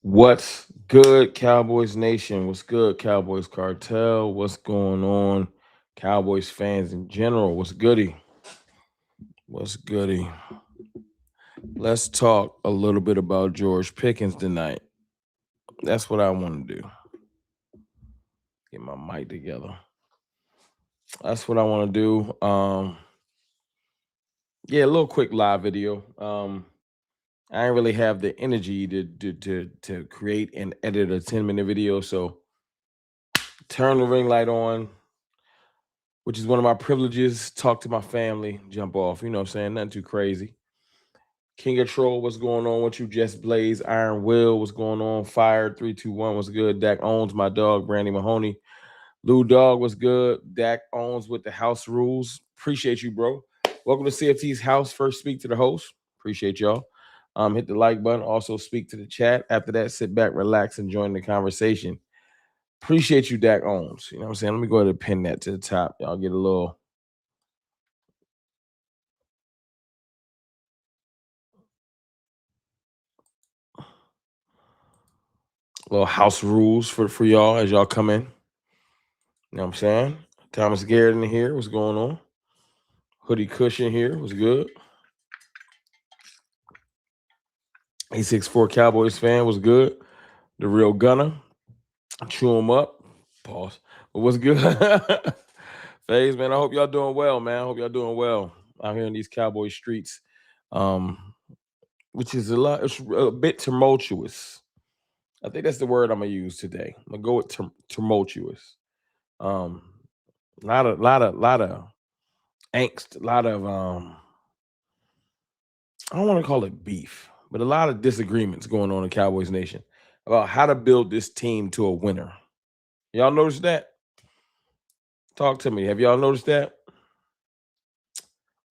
What's good, Cowboys Nation? What's good, Cowboys Cartel? What's going on, Cowboys fans in general? What's goody? What's goody? Let's talk a little bit about George Pickens tonight. That's what I want to do. Get my mic together. That's what I want to do. Yeah, a little quick live video. I didn't really have the energy to create and edit a 10-minute video, so turn the ring light on, which is one of my privileges. Talk to my family, jump off. You know what I'm saying? Nothing too crazy. King of Troll, what's going on with you? Jess Blaze, Iron Will, what's going on? Fire 321, what's good? Dak owns my dog, Brandy Mahoney. Lou Dog, what's good? Dak owns with the house rules. Appreciate you, bro. Welcome to CFT's house. First, speak to the host. Appreciate y'all. Hit the like button. Also, speak to the chat. After that, sit back, relax, and join the conversation. Appreciate you, Dak owns. You know what I'm saying? Let me go ahead and pin that to the top. Y'all get a little house rules for y'all as y'all come in. You know what I'm saying? Thomas Garrett in here. What's going on? Hoodie Cushion here. What's good? 864 Cowboys fan. What's good? The Real Gunner. Chew him up. Pause. But what's good? FaZe, man, I hope y'all doing well, man. I hope y'all doing well out here in these Cowboy streets, which is it's a bit tumultuous. I think that's the word I'm gonna use today. I'm gonna go with tumultuous. Um, lot of angst, a lot of I don't want to call it beef, but a lot of disagreements going on in Cowboys Nation about how to build this team to a winner. Y'all notice that? Talk to me. Have y'all noticed that?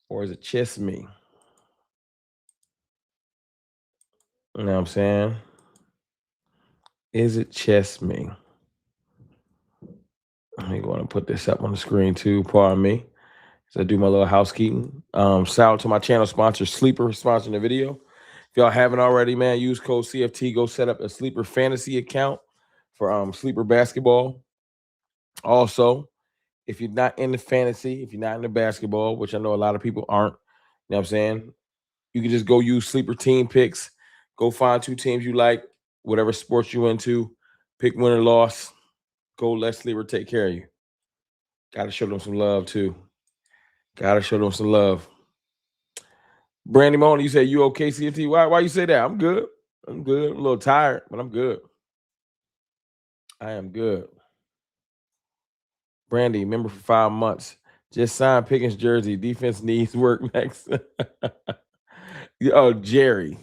Or is it just me? You know what I'm saying? Is it just me? Let me go and put this up on the screen too. Pardon me. So I do my little housekeeping. Shout out to my channel sponsor, Sleeper, sponsoring the video. If y'all haven't already, man, use code CFT. Go set up a Sleeper fantasy account for Sleeper basketball. Also, if you're not into fantasy, if you're not into basketball, which I know a lot of people aren't, you know what I'm saying? You can just go use Sleeper team picks. Go find two teams you like, whatever sports you into. Pick win or loss. Go let Sleeper take care of you. Got to show them some love, too. Got to show them some love. Brandy Mahoney, you say you okay, CFT? Why you say that? I'm good. I'm good. I'm a little tired, but I'm good. I am good. Brandy, member for 5 months. Just signed Pickens jersey. Defense needs work next. Oh, Jerry,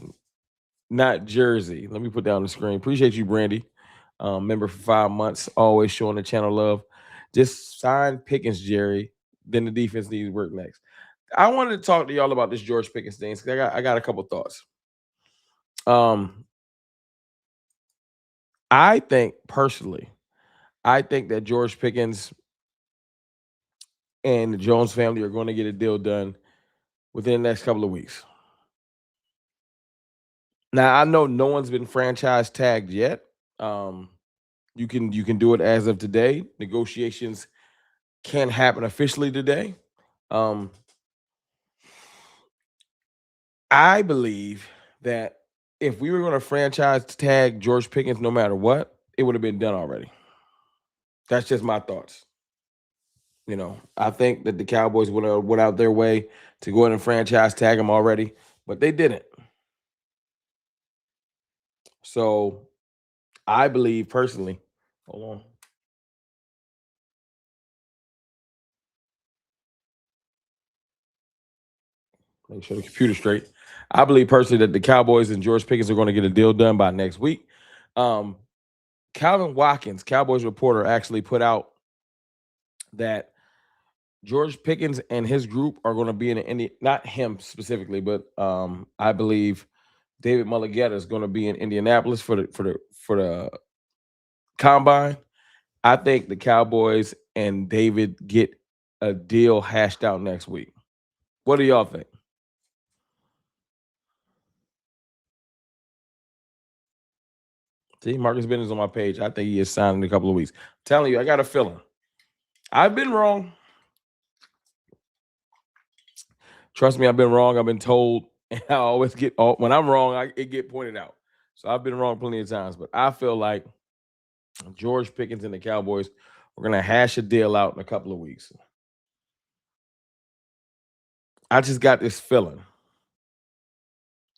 not Jersey. Let me put that on the screen. Appreciate you, Brandy. Member for 5 months. Always showing the channel love. Just sign Pickens, Jerry. Then the defense needs work next. I wanted to talk to y'all about this George Pickens thing. I got a couple thoughts. I think personally, I think that George Pickens and the Jones family are going to get a deal done within the next couple of weeks. Now, I know no one's been franchise tagged yet. You can do it as of today. Negotiations can happen officially today. I believe that if we were going to franchise tag George Pickens no matter what, it would have been done already. That's just my thoughts. You know, I think that the Cowboys would have went out their way to go ahead and franchise tag him already, but they didn't. So I believe personally, hold on. Make sure the computer's straight. I believe personally that the Cowboys and George Pickens are going to get a deal done by next week. Calvin Watkins, Cowboys reporter, actually put out that George Pickens and his group are going to be in not him specifically, but I believe David Mulligetta is going to be in Indianapolis for the combine. I think the Cowboys and David get a deal hashed out next week. What do y'all think? See, Marcus Bennett is on my page. I think he is signed in a couple of weeks. I'm telling you, I got a feeling. I've been wrong. Trust me, I've been wrong. I've been told, and I always get when I'm wrong, it get pointed out. So I've been wrong plenty of times, but I feel like George Pickens and the Cowboys are going to hash a deal out in a couple of weeks. I just got this feeling,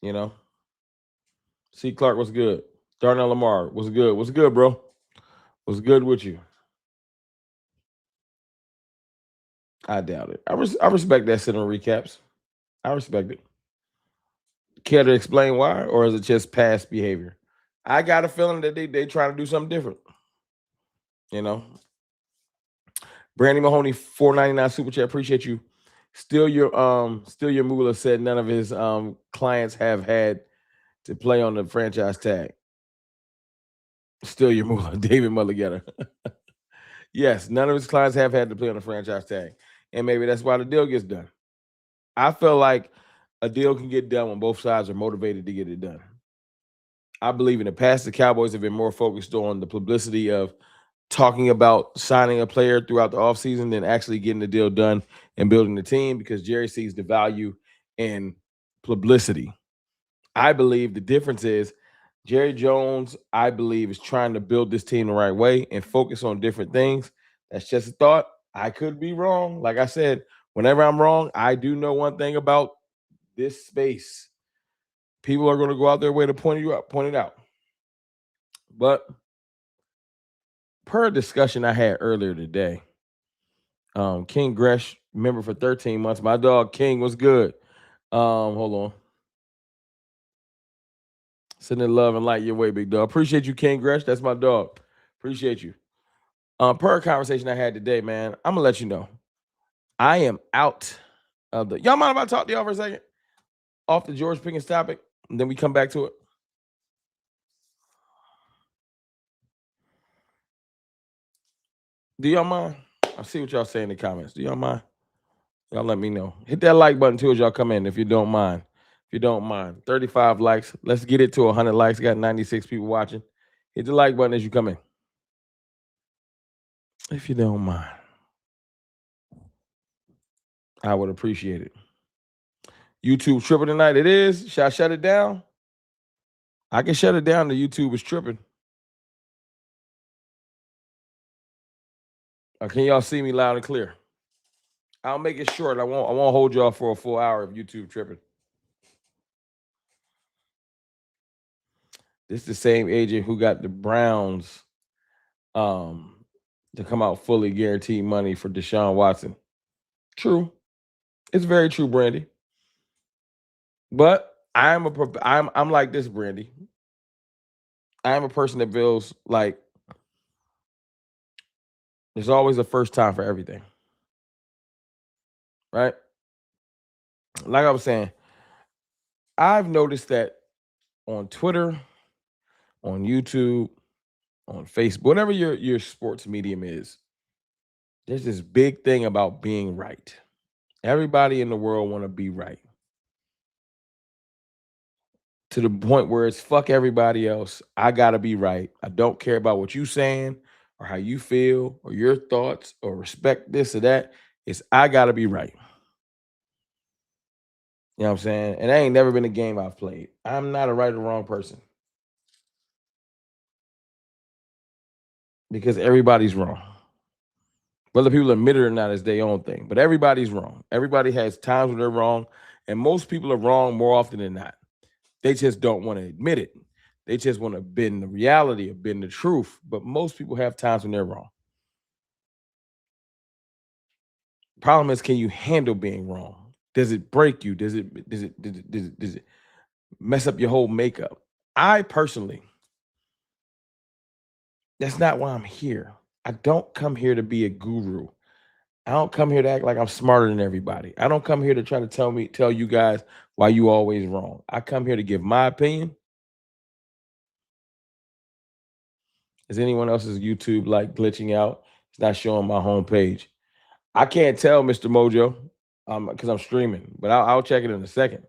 you know. C. Clark was good. Darnell Lamar was good. What's good, bro? What's good with you? I doubt it. I respect that sitting recaps. I respect it. Care to explain why, or is it just past behavior? I got a feeling that they trying to do something different. You know, Brandy Mahoney, $4.99 super chat. Appreciate you. Still your moolah said none of his clients have had to play on the franchise tag. Still your moolah, David Mulligetter. Yes, none of his clients have had to play on the franchise tag, and maybe that's why the deal gets done. I feel like a deal can get done when both sides are motivated to get it done. I believe in the past, the Cowboys have been more focused on the publicity of talking about signing a player throughout the offseason than actually getting the deal done and building the team, because Jerry sees the value in publicity. I believe the difference is Jerry Jones, I believe, is trying to build this team the right way and focus on different things. That's just a thought. I could be wrong. Like I said, whenever I'm wrong, I do know one thing about this space. People are going to go out their way to point it out. But per a discussion I had earlier today, King Gresh, member for 13 months. My dog King was good. Hold on. Sending love and light your way, big dog. Appreciate you, King Gresh. That's my dog. Appreciate you. Per a conversation I had today, man, I'm gonna let you know. I am out of the. Y'all mind if I talk to y'all for a second? Off the George Pickens topic, and then we come back to it. Do y'all mind? I see what y'all say in the comments. Do y'all mind? Y'all let me know. Hit that like button too as y'all come in if you don't mind. If you don't mind. 35 likes. Let's get it to 100 likes. Got 96 people watching. Hit the like button as you come in. If you don't mind. I would appreciate it. YouTube tripping tonight. It is. Should I shut it down? I can shut it down. The YouTube is tripping. Can y'all see me loud and clear? I'll make it short. I won't hold y'all for a full hour of YouTube tripping. This is the same agent who got the Browns to come out fully guaranteed money for Deshaun Watson. True. It's very true, Brandy. But I'm like this, Brandy. I am a person that feels like there's always a first time for everything. Right? Like I was saying, I've noticed that on Twitter, on YouTube, on Facebook, whatever your sports medium is, there's this big thing about being right. Everybody in the world want to be right. To the point where it's fuck everybody else. I gotta be right. I don't care about what you saying or how you feel or your thoughts or respect this or that. It's I gotta be right. You know what I'm saying? And that ain't never been a game I've played. I'm not a right or wrong person because everybody's wrong. Whether people admit it or not is their own thing. But everybody's wrong. Everybody has times when they're wrong, and most people are wrong more often than not. They just don't want to admit it. They just want to bend the reality or bend the truth. But most people have times when they're wrong. Problem is, can you handle being wrong? Does it break you? Does it mess up your whole makeup? I personally, that's not why I'm here. I don't come here to be a guru. I don't come here to act like I'm smarter than everybody. I don't come here to try to tell you guys why you always wrong. I come here to give my opinion. Is anyone else's YouTube like glitching out? It's not showing my homepage. I can't tell, Mr. Mojo, because I'm streaming, but I'll check it in a second.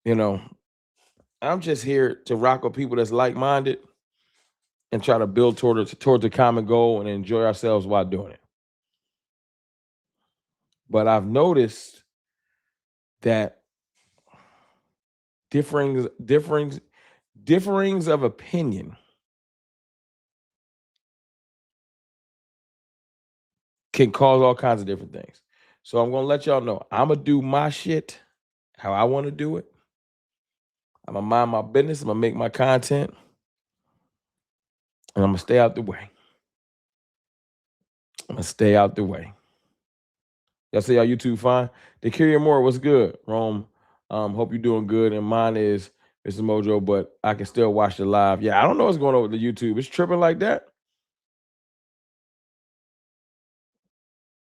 You know, I'm just here to rock with people that's like-minded and try to build towards a common goal and enjoy ourselves while doing it. But I've noticed that differings of opinion can cause all kinds of different things. So I'm gonna let y'all know I'm gonna do my shit how I want to do it. I'm gonna mind my business. I'm gonna make my content, and I'm gonna stay out the way. I'm gonna stay out the way. Y'all say y'all YouTube fine. The Carrier Moore, what's good? Rome, hope you're doing good. And mine is Mr. Mojo, but I can still watch the live. Yeah, I don't know what's going on with the YouTube. It's tripping like that.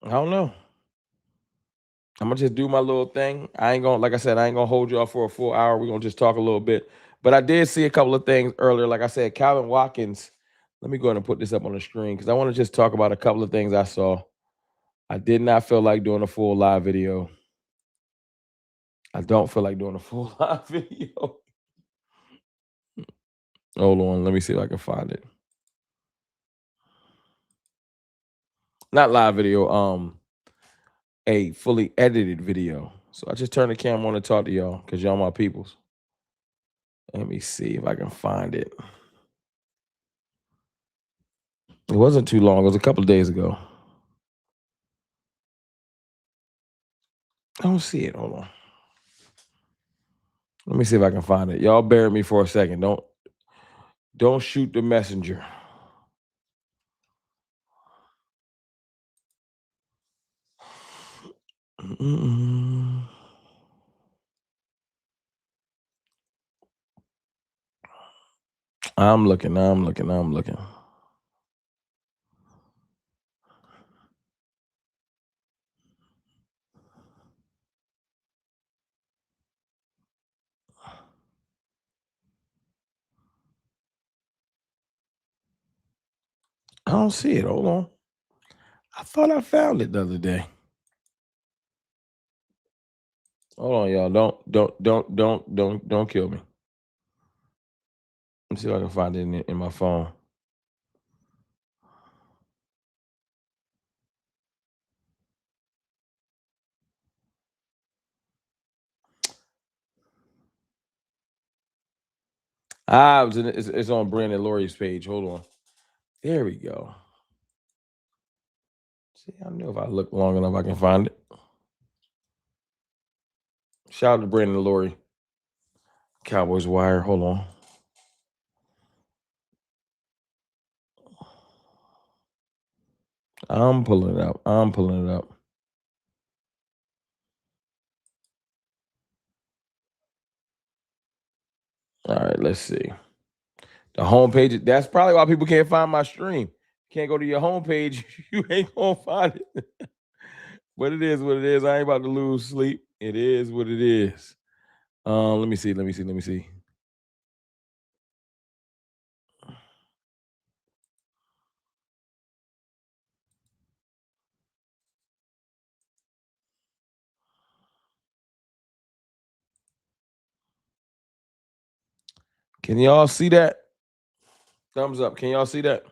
I don't know. I'm gonna just do my little thing. I ain't gonna, like I said, I ain't gonna hold y'all for a full hour. We're gonna just talk a little bit. But I did see a couple of things earlier. Like I said, Calvin Watkins. Let me go ahead and put this up on the screen because I want to just talk about a couple of things I saw. I did not feel like doing a full live video. I don't feel like doing a full live video. Hold on, let me see if I can find it. Not live video, a fully edited video. So I just turned the camera on to talk to y'all because y'all my peoples. Let me see if I can find it. It wasn't too long. It was a couple of days ago. I don't see it. Hold on. Let me see if I can find it. Y'all bear with me for a second. Don't shoot the messenger. I'm looking. I don't see it. Hold on. I thought I found it the other day. Hold on, y'all. Don't kill me. Let me see if I can find it in my phone. It's on Brandon Laurie's page. Hold on. There we go. See, I knew if I look long enough, I can find it. Shout out to Brandon Laurie. Cowboys Wire. Hold on. I'm pulling it up. All right, let's see. The homepage. That's probably why people can't find my stream. Can't go to your homepage. You ain't gonna find it. But it is what it is. I ain't about to lose sleep. It is what it is. Let me see. Can y'all see that? Thumbs up. Can y'all see that?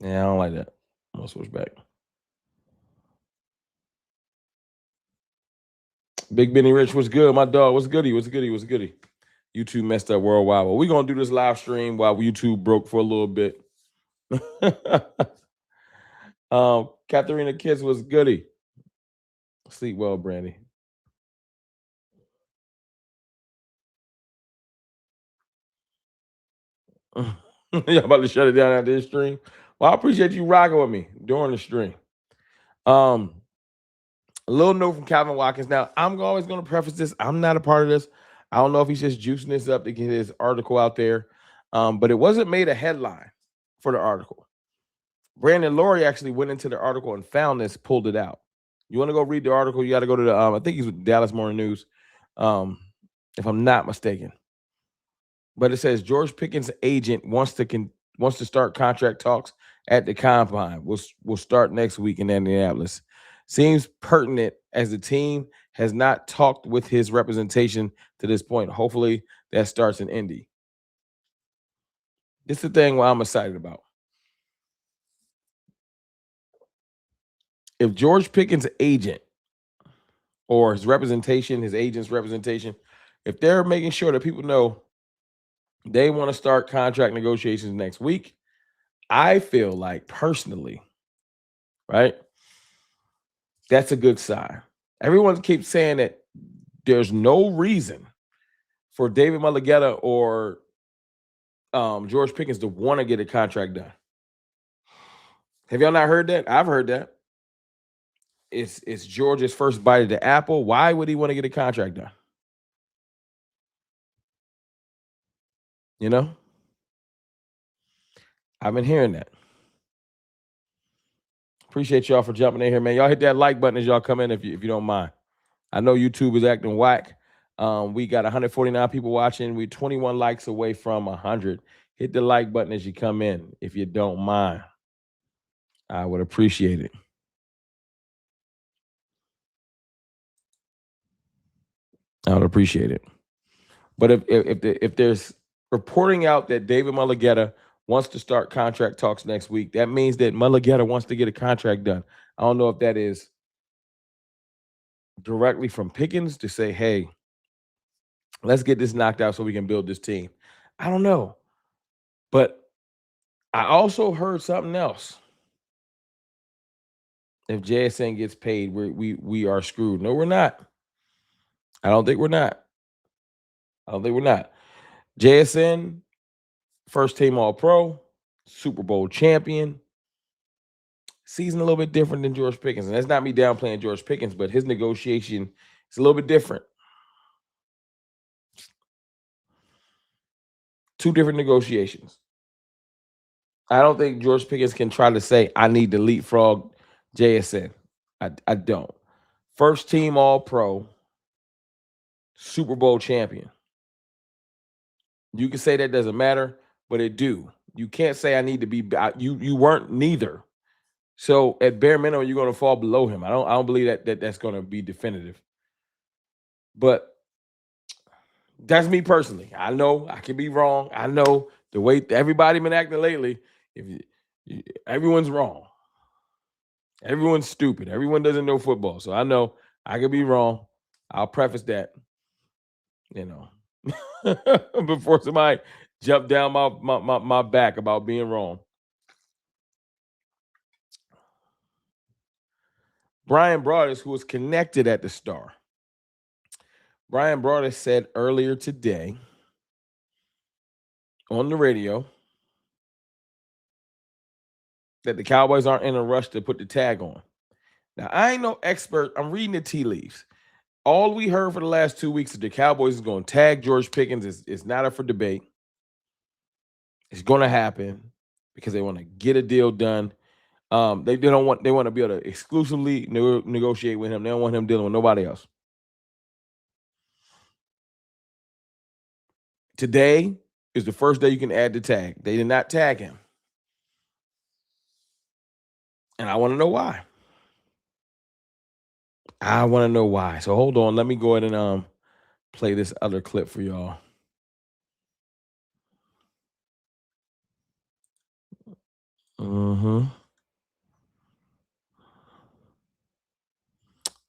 Yeah, I don't like that. I'm gonna switch back. Big Benny Rich, what's good? My dog, what's goody? YouTube messed up worldwide. Well, we're gonna do this live stream while YouTube broke for a little bit. Katharina Kiss was goody. Sleep well, Brandy. Y'all about to shut it down after this stream? Well, I appreciate you rocking with me during the stream. A little note from Calvin Watkins. Now, I'm always going to preface this. I'm not a part of this. I don't know if he's just juicing this up to get his article out there. But it wasn't made a headline for the article. Brandon Laurie actually went into the article and found this, pulled it out. You want to go read the article? You got to go to the, I think he's with Dallas Morning News, if I'm not mistaken. But it says George Pickens' agent wants to start contract talks at the combine. We'll start next week in Indianapolis. Seems pertinent as the team has not talked with his representation to this point. Hopefully that starts in Indy. This is the thing I'm excited about. If George Pickens' agent or his representation, his agent's representation, if they're making sure that people know they want to start contract negotiations next week, I feel like personally, right, that's a good sign. Everyone keeps saying that there's no reason for David Mulugheta or George Pickens to want to get a contract done. Have y'all not heard that? I've heard that. It's George's first bite of the apple. Why would he want to get a contract done? You know? I've been hearing that. Appreciate y'all for jumping in here, man. Y'all hit that like button as y'all come in if you don't mind. I know YouTube is acting whack. We got 149 people watching. We're 21 likes away from 100. Hit the like button as you come in if you don't mind. I would appreciate it. I would appreciate it. But if there's reporting out that David Mulugheta wants to start contract talks next week, that means that Mulugheta wants to get a contract done. I don't know if that is directly from Pickens to say, hey, let's get this knocked out so we can build this team. I don't know. But I also heard something else. If JSN gets paid, we are screwed. No, we're not. I don't think we're not. JSN, first team All-Pro, Super Bowl champion. Season a little bit different than George Pickens. And that's not me downplaying George Pickens, but his negotiation is a little bit different. Two different negotiations. I don't think George Pickens can try to say, I need to leapfrog JSN. I don't. First team All-Pro, Super Bowl champion. You can say that doesn't matter, but it do. You can't say I need to be. You weren't neither. So at bare minimum, you're going to fall below him. I don't believe that's going to be definitive. But that's me personally. I know I can be wrong. I know the way everybody been acting lately. Everyone's wrong. Everyone's stupid. Everyone doesn't know football. So I know I could be wrong. I'll preface that, before somebody jump down my back about being wrong. Brian Broaddus, who was connected at the Star. Brian Broaddus said earlier today on the radio that the Cowboys aren't in a rush to put the tag on. Now, I ain't no expert. I'm reading the tea leaves. All we heard for the last 2 weeks is the Cowboys is going to tag George Pickens. It's not up for debate. It's going to happen because they want to get a deal done. They want to be able to exclusively negotiate with him. They don't want him dealing with nobody else. Today is the first day you can add the tag. They did not tag him. And I want to know why. So hold on. Let me go ahead and play this other clip for y'all.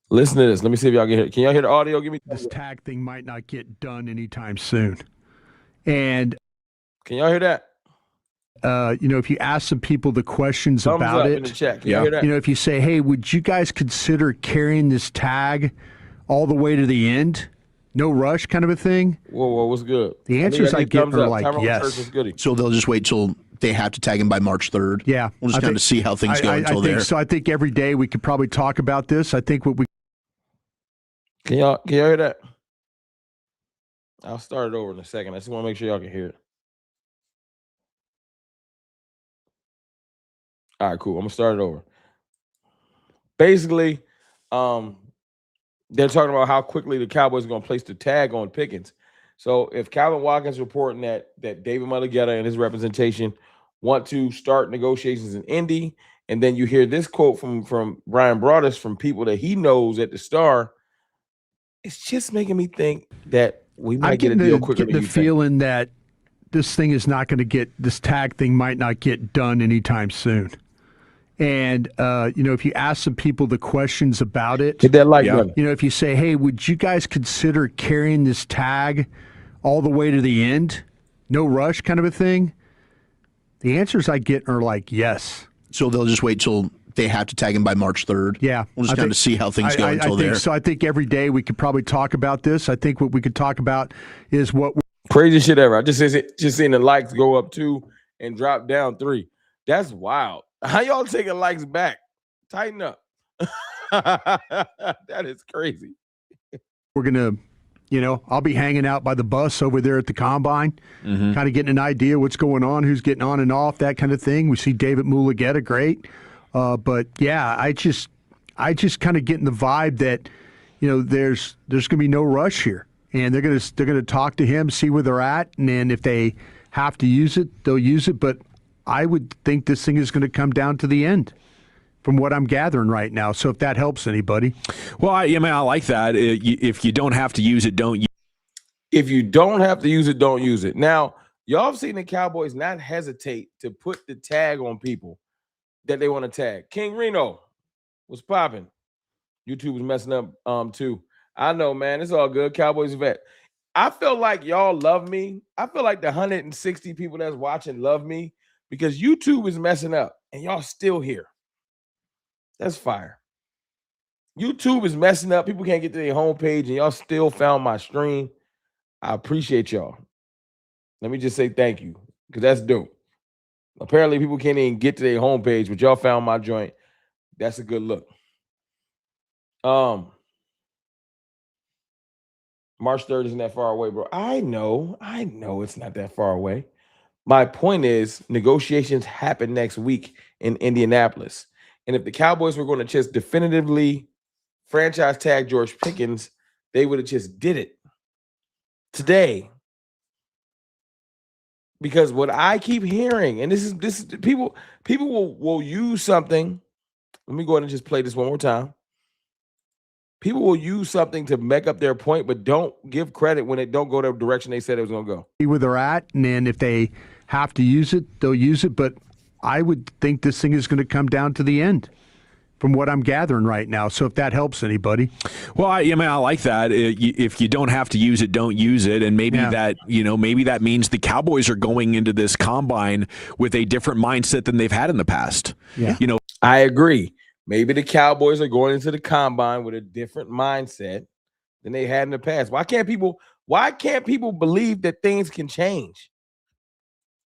Listen to this. Let me see if y'all can hear it. Can y'all hear the audio? Give me this tag thing might not get done anytime soon. And can y'all hear that? If you ask some people the questions Thumbs about up it, in the chat. Can you hear that? If you say, hey, would you guys consider carrying this tag all the way to the end? No rush kind of a thing? Whoa, what's good? The answers I get are like, yes. So they'll just wait till they have to tag him by March 3rd? Yeah. We'll just kind of see how things go until there. So I think every day we could probably talk about this. I think what we... Can y'all hear that? I'll start it over in a second. I just want to make sure y'all can hear it. All right, cool. I'm going to start it over. Basically, they're talking about how quickly the Cowboys are going to place the tag on Pickens. So if Calvin Watkins reporting that David Mulugheta and his representation want to start negotiations in Indy, And then you hear this quote from Brian Broaddus from people that he knows at the Star. It's just making me think that we might get a deal quicker than you think. Feeling that this thing is not going to get, this tag thing might not get done anytime soon. And, if you ask some people the questions about it, hit that like button. If you say, hey, would you guys consider carrying this tag all the way to the end? No rush kind of a thing? The answers I get are like, yes. So they'll just wait till they have to tag him by March 3rd. Yeah. We'll just kind of see how things go until there. there. So I think every day we could probably talk about this. I think what we could talk about is what crazy shit ever. I just seen the likes go up 2 and drop down 3. That's wild. How y'all taking likes back? Tighten up. That is crazy. We're gonna, I'll be hanging out by the bus over there at the combine, kind of getting an idea what's going on, who's getting on and off, that kind of thing. We see David Mulugeta, great. But yeah, I just kind of getting the vibe that, there's gonna be no rush here, and they're gonna talk to him, see where they're at, and then if they have to use it, they'll use it. But I would think this thing is going to come down to the end, from what I'm gathering right now. So if that helps anybody. Well, I like that. If you don't have to use it, don't use it. If you don't have to use it, don't use it. Now, y'all have seen the Cowboys not hesitate to put the tag on people that they want to tag. King Reno was popping. YouTube was messing up too. I know, man. It's all good. Cowboys vet. I feel like y'all love me. I feel like the 160 people that's watching love me because YouTube is messing up and y'all still here. That's fire. YouTube is messing up. People can't get to their homepage and y'all still found my stream. I appreciate y'all. Let me just say thank you because that's dope. Apparently, people can't even get to their homepage, but y'all found my joint. That's a good look. March 3rd isn't that far away, bro. I know it's not that far away. My point is negotiations happen next week in Indianapolis. And if the Cowboys were going to just definitively franchise tag George Pickens, they would have just did it today. Because what I keep hearing, and this is people will use something. Let me go ahead and just play this one more time. People will use something to make up their point, but don't give credit when it don't go the direction they said it was going to go. See where they're at, and then if they have to use it, they'll use it. But I would think this thing is going to come down to the end, from what I'm gathering right now. So if that helps anybody. Well, I like that. If you don't have to use it, don't use it. And maybe maybe that means the Cowboys are going into this combine with a different mindset than they've had in the past. Yeah. I agree. Maybe the Cowboys are going into the combine with a different mindset than they had in the past. Why can't people believe that things can change?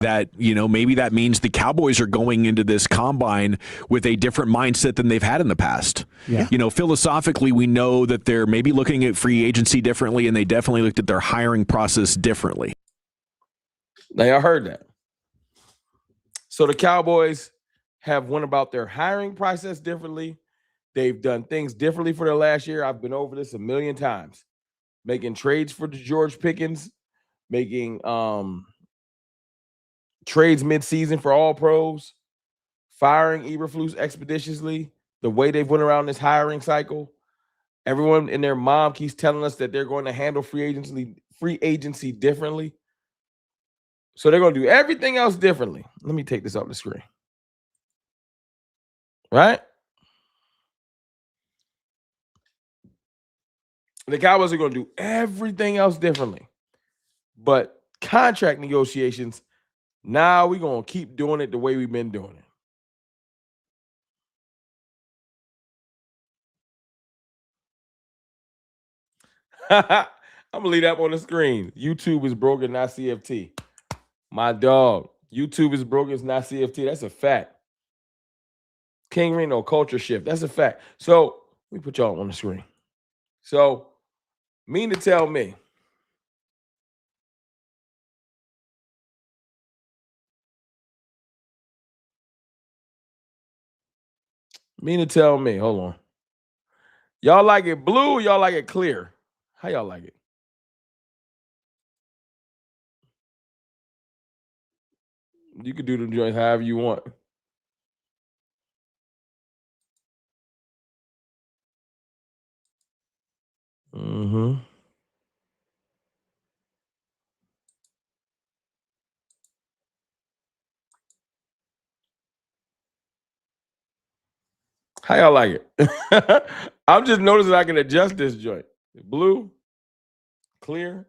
That, maybe that means the Cowboys are going into this combine with a different mindset than they've had in the past. Yeah. Philosophically, we know that they're maybe looking at free agency differently, and they definitely looked at their hiring process differently. Now, I heard that. So the Cowboys have went about their hiring process differently. They've done things differently for their last year. I've been over this a million times. Making trades for George Pickens, making trades midseason for all pros, firing Eberflus expeditiously, the way they've went around this hiring cycle. Everyone and their mom keeps telling us that they're going to handle free agency differently. So they're going to do everything else differently. Let me take this off the screen. Right? The Cowboys are going to do everything else differently. But contract negotiations, now we're going to keep doing it the way we've been doing it. I'm going to leave that on the screen. YouTube is broken, not CFT. My dog. YouTube is broken, it's not CFT. That's a fact. King Reno, culture shift. That's a fact. So let me put y'all on the screen. So mean to tell me. Hold on. Y'all like it blue or y'all like it clear? How y'all like it? You can do the joint however you want. Mm-hmm. How y'all like it? I'm just noticing I can adjust this joint. Blue, clear,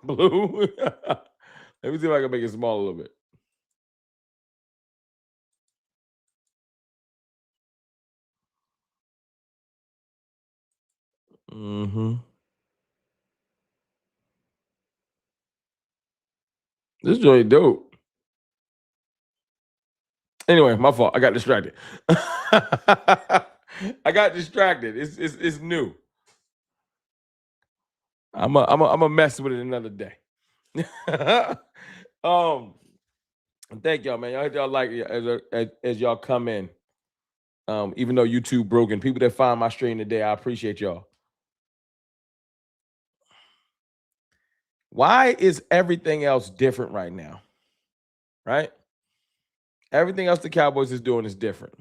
blue. Let me see if I can make it small a little bit. Mm-hmm. This joint dope. Anyway, my fault. I got distracted. I got distracted. It's new. I'm a mess with it another day. um, thank y'all, man. Y'all like it as y'all come in. Even though YouTube broken, people that find my stream today, I appreciate y'all. Why is everything else different right now? Right? Everything else the Cowboys is doing is different.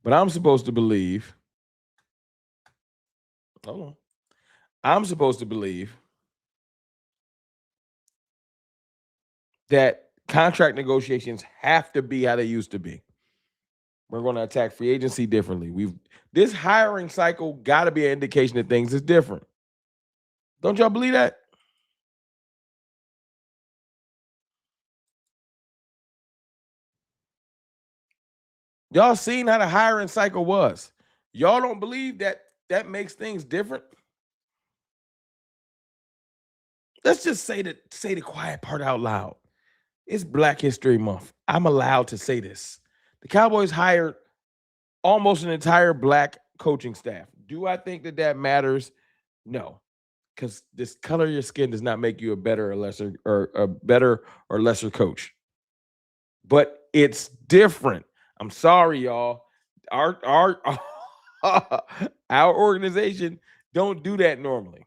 But I'm supposed to believe, hold on. I'm supposed to believe that contract negotiations have to be how they used to be. We're going to attack free agency differently. This hiring cycle got to be an indication that things is different. Don't y'all believe that? Y'all seen how the hiring cycle was. Y'all don't believe that makes things different? Let's just say the quiet part out loud. It's Black History Month. I'm allowed to say this. The Cowboys hired almost an entire black coaching staff. Do I think that matters? No, because this color of your skin does not make you a better or lesser or a better or lesser coach. But it's different. I'm sorry, y'all. Our our organization don't do that normally.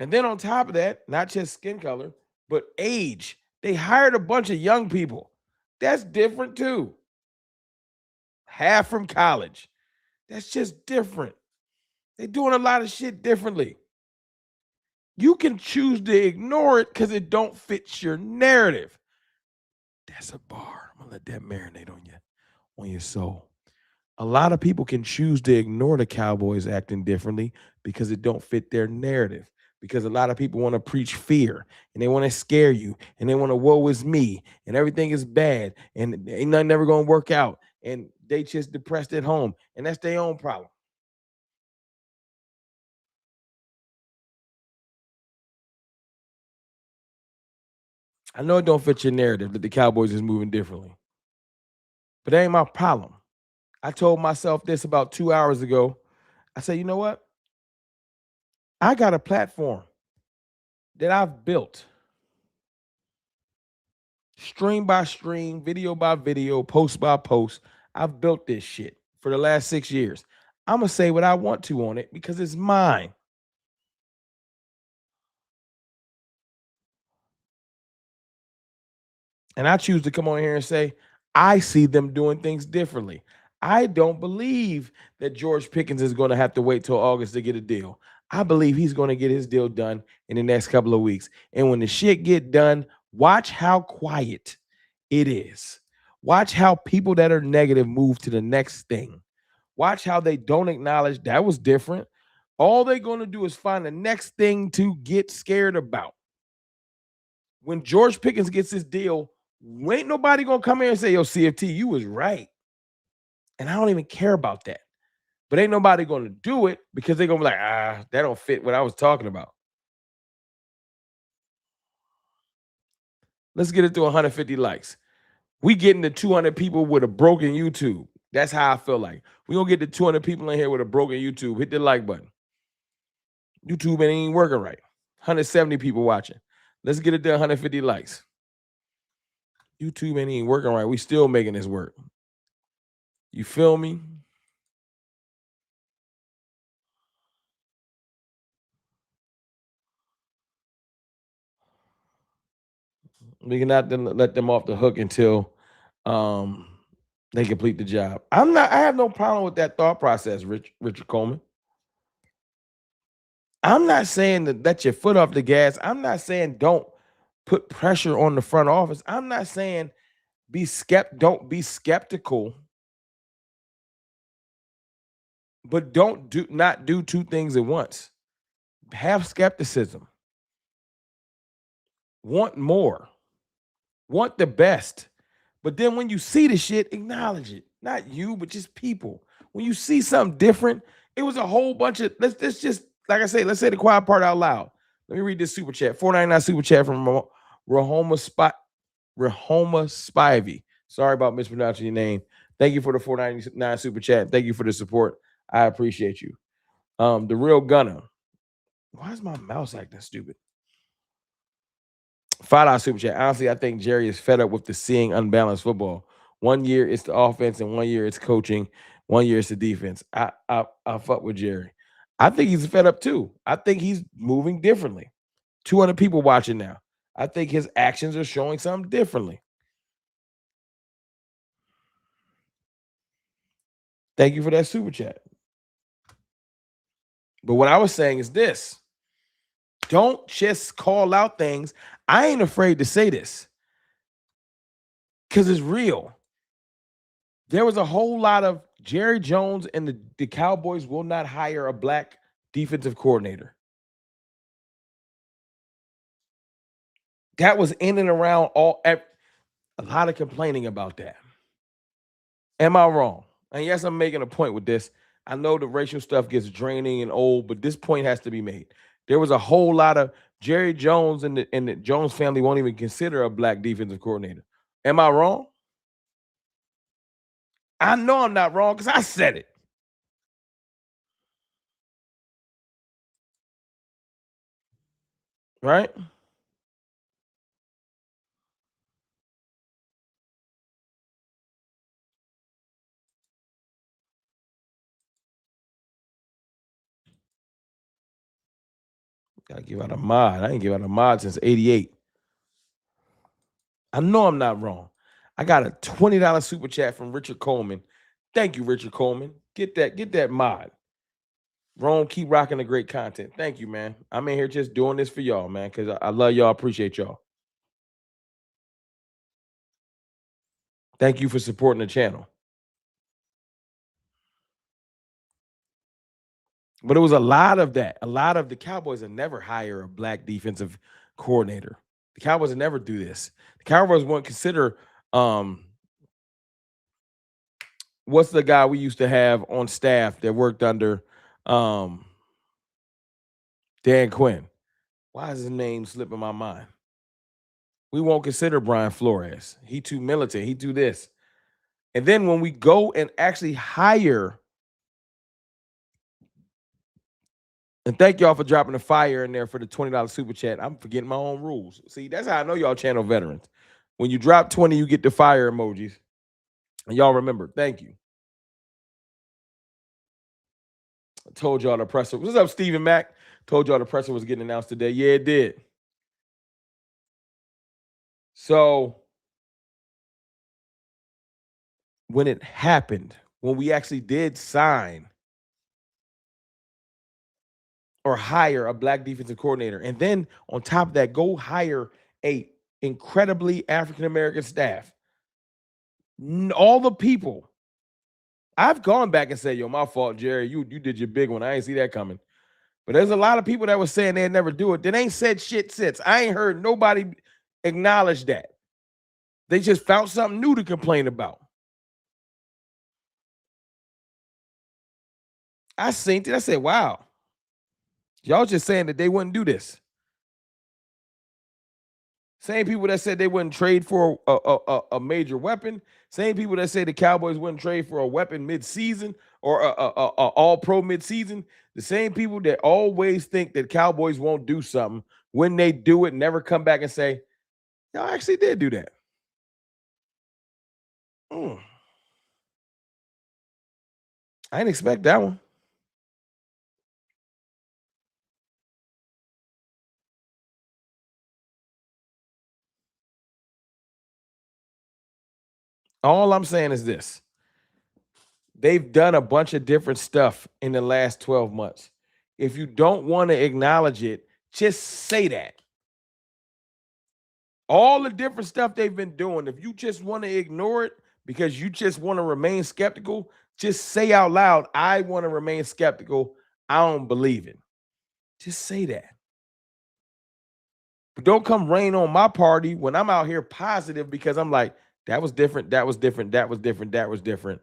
And then on top of that, not just skin color, but age. They hired a bunch of young people. That's different too. Half from college. That's just different. They're doing a lot of shit differently. You can choose to ignore it because it don't fit your narrative. That's a bar. I'm gonna let that marinate on your soul. A lot of people can choose to ignore the Cowboys acting differently because it don't fit their narrative. Because a lot of people want to preach fear and they want to scare you and they want to woe is me and everything is bad and ain't nothing ever gonna work out and they just depressed at home and that's their own problem. I know it don't fit your narrative that the Cowboys is moving differently, but that ain't my problem. I told myself this about 2 hours ago. I said, you know what? I got a platform that I've built stream by stream, video by video, post by post. I've built this shit for the last 6 years. I'm going to say what I want to on it because it's mine. And I choose to come on here and say, I see them doing things differently. I don't believe that George Pickens is going to have to wait till August to get a deal. I believe he's going to get his deal done in the next couple of weeks. And when the shit get done, watch how quiet it is. Watch how people that are negative move to the next thing. Watch how they don't acknowledge that was different. All they're going to do is find the next thing to get scared about. When George Pickens gets his deal, ain't nobody gonna come here and say, yo, CFT, you was right. And I don't even care about that. But ain't nobody gonna do it because they're gonna be like, that don't fit what I was talking about. Let's get it to 150 likes. We getting to 200 people with a broken YouTube. That's how I feel like. We gonna get to 200 people in here with a broken YouTube. Hit the like button. YouTube ain't even working right. 170 people watching. Let's get it to 150 likes. YouTube ain't even working right. We still making this work. You feel me? We cannot then let them off the hook until they complete the job. I have no problem with that thought process, Richard Coleman. I'm not saying to let your foot off the gas. I'm not saying don't put pressure on the front office. I'm not saying don't be skeptical, but not do two things at once. Have skepticism. Want more. Want the best. But then when you see the shit, acknowledge it. Not you, but just people. When you see something different, it was a whole bunch of let's just like I say, let's say the quiet part out loud. Let me read this super chat. 499 super chat from Rahoma Spivey. Sorry about mispronouncing your name. Thank you for the 499 super chat. Thank you for the support. I appreciate you. The real gunner. Why is my mouse acting stupid? $5 super chat. Honestly, I think Jerry is fed up with the seeing unbalanced football. 1 year it's the offense, and 1 year it's coaching. 1 year it's the defense. I fuck with Jerry. I think he's fed up too. I think he's moving differently. 200 people watching now. I think his actions are showing something differently. Thank you for that super chat. But what I was saying is this. Don't just call out things. I ain't afraid to say this because it's real. There was a whole lot of Jerry Jones and the Cowboys will not hire a black defensive coordinator. That was in and around a lot of complaining about that. Am I wrong? And yes, I'm making a point with this. I know the racial stuff gets draining and old, but this point has to be made. There was a whole lot of Jerry Jones and the Jones family won't even consider a black defensive coordinator. Am I wrong? I know I'm not wrong because I said it. Right? Gotta give out a mod. I ain't give out a mod since 88. I know I'm not wrong. I got a $20 super chat from Richard Coleman. Thank you, Richard Coleman. Get that mod. Rome, keep rocking the great content. Thank you, man. I'm in here just doing this for y'all, man, because I love y'all, appreciate y'all. Thank you for supporting the channel. But it was a lot of that. A lot of the Cowboys will never hire a black defensive coordinator. The Cowboys will never do this. The Cowboys won't consider what's the guy we used to have on staff that worked under Dan Quinn? Why is his name slipping my mind? We won't consider Brian Flores. He too militant. He do this. And then when we go and actually hire, and thank y'all for dropping the fire in there for the $20 super chat. I'm forgetting my own rules. See, that's how I know y'all channel veterans. When you drop 20, you get the fire emojis. And y'all remember. Thank you. I told y'all the presser. What's up, Stephen Mack? Told y'all the presser was getting announced today. Yeah, it did. So when it happened, when we actually did sign or hire a black defensive coordinator, and then on top of that, go hire a incredibly African-American staff. All the people. I've gone back and said, yo, my fault, Jerry. You did your big one. I ain't see that coming. But there's a lot of people that were saying they'd never do it. That ain't said shit since. I ain't heard nobody acknowledge that. They just found something new to complain about. I seen it. I said, wow. Y'all just saying that they wouldn't do this. Same people that said they wouldn't trade for a major weapon. Same people that say the Cowboys wouldn't trade for a weapon mid-season or a all-pro mid-season. The same people that always think that Cowboys won't do something, when they do it, never come back and say, y'all actually did do that. I didn't expect that one. All I'm saying is this. They've done a bunch of different stuff in the last 12 months. If you don't want to acknowledge it, just say that. All the different stuff they've been doing, if you just want to ignore it because you just want to remain skeptical, just say out loud, I want to remain skeptical. I don't believe it. Just say that. But don't come rain on my party when I'm out here positive because I'm like, that was different, that was different, that was different, that was different.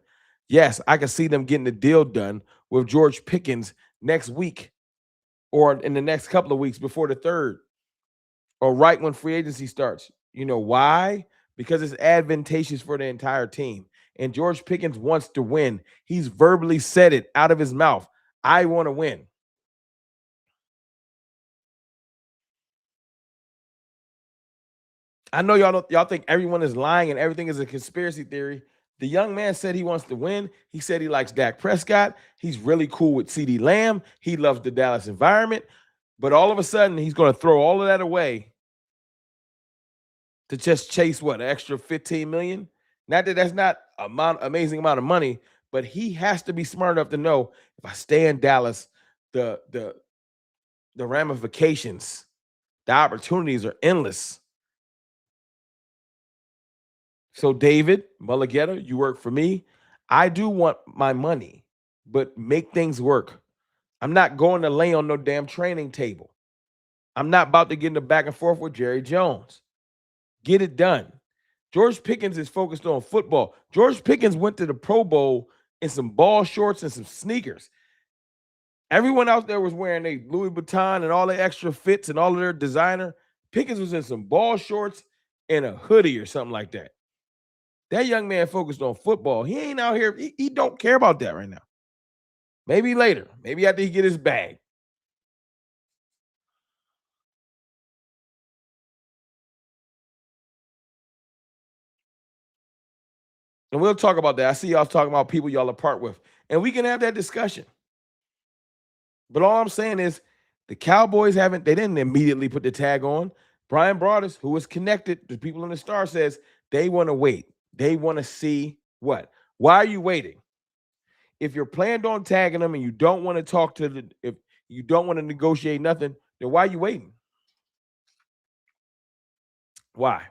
Yes, I can see them getting the deal done with George Pickens next week or in the next couple of weeks before the 3rd or right when free agency starts. You know why? Because it's advantageous for the entire team. And George Pickens wants to win. He's verbally said it out of his mouth. I want to win. I know y'all think everyone is lying and everything is a conspiracy theory. The young man said he wants to win. He said he likes Dak Prescott. He's really cool with CeeDee Lamb. He loves the Dallas environment. But all of a sudden, he's going to throw all of that away to just chase what, an extra $15 million? Not that that's not amazing amount of money, but he has to be smart enough to know if I stay in Dallas, the ramifications, the opportunities are endless. So, David Mulligetta, you work for me. I do want my money, but make things work. I'm not going to lay on no damn training table. I'm not about to get in the back and forth with Jerry Jones. Get it done. George Pickens is focused on football. George Pickens went to the Pro Bowl in some ball shorts and some sneakers. Everyone out there was wearing a Louis Vuitton and all the extra fits and all of their designer. Pickens was in some ball shorts and a hoodie or something like that. That young man focused on football. He ain't out here. He don't care about that right now. Maybe later. Maybe after he get his bag. And we'll talk about that. I see y'all talking about people y'all apart with. And we can have that discussion. But all I'm saying is the Cowboys they didn't immediately put the tag on. Brian Broaddus, who is connected to people in the Star, says they want to wait. They want to see what? Why are you waiting? If you're planned on tagging them and you don't want to talk to if you don't want to negotiate nothing, then why are you waiting? Why?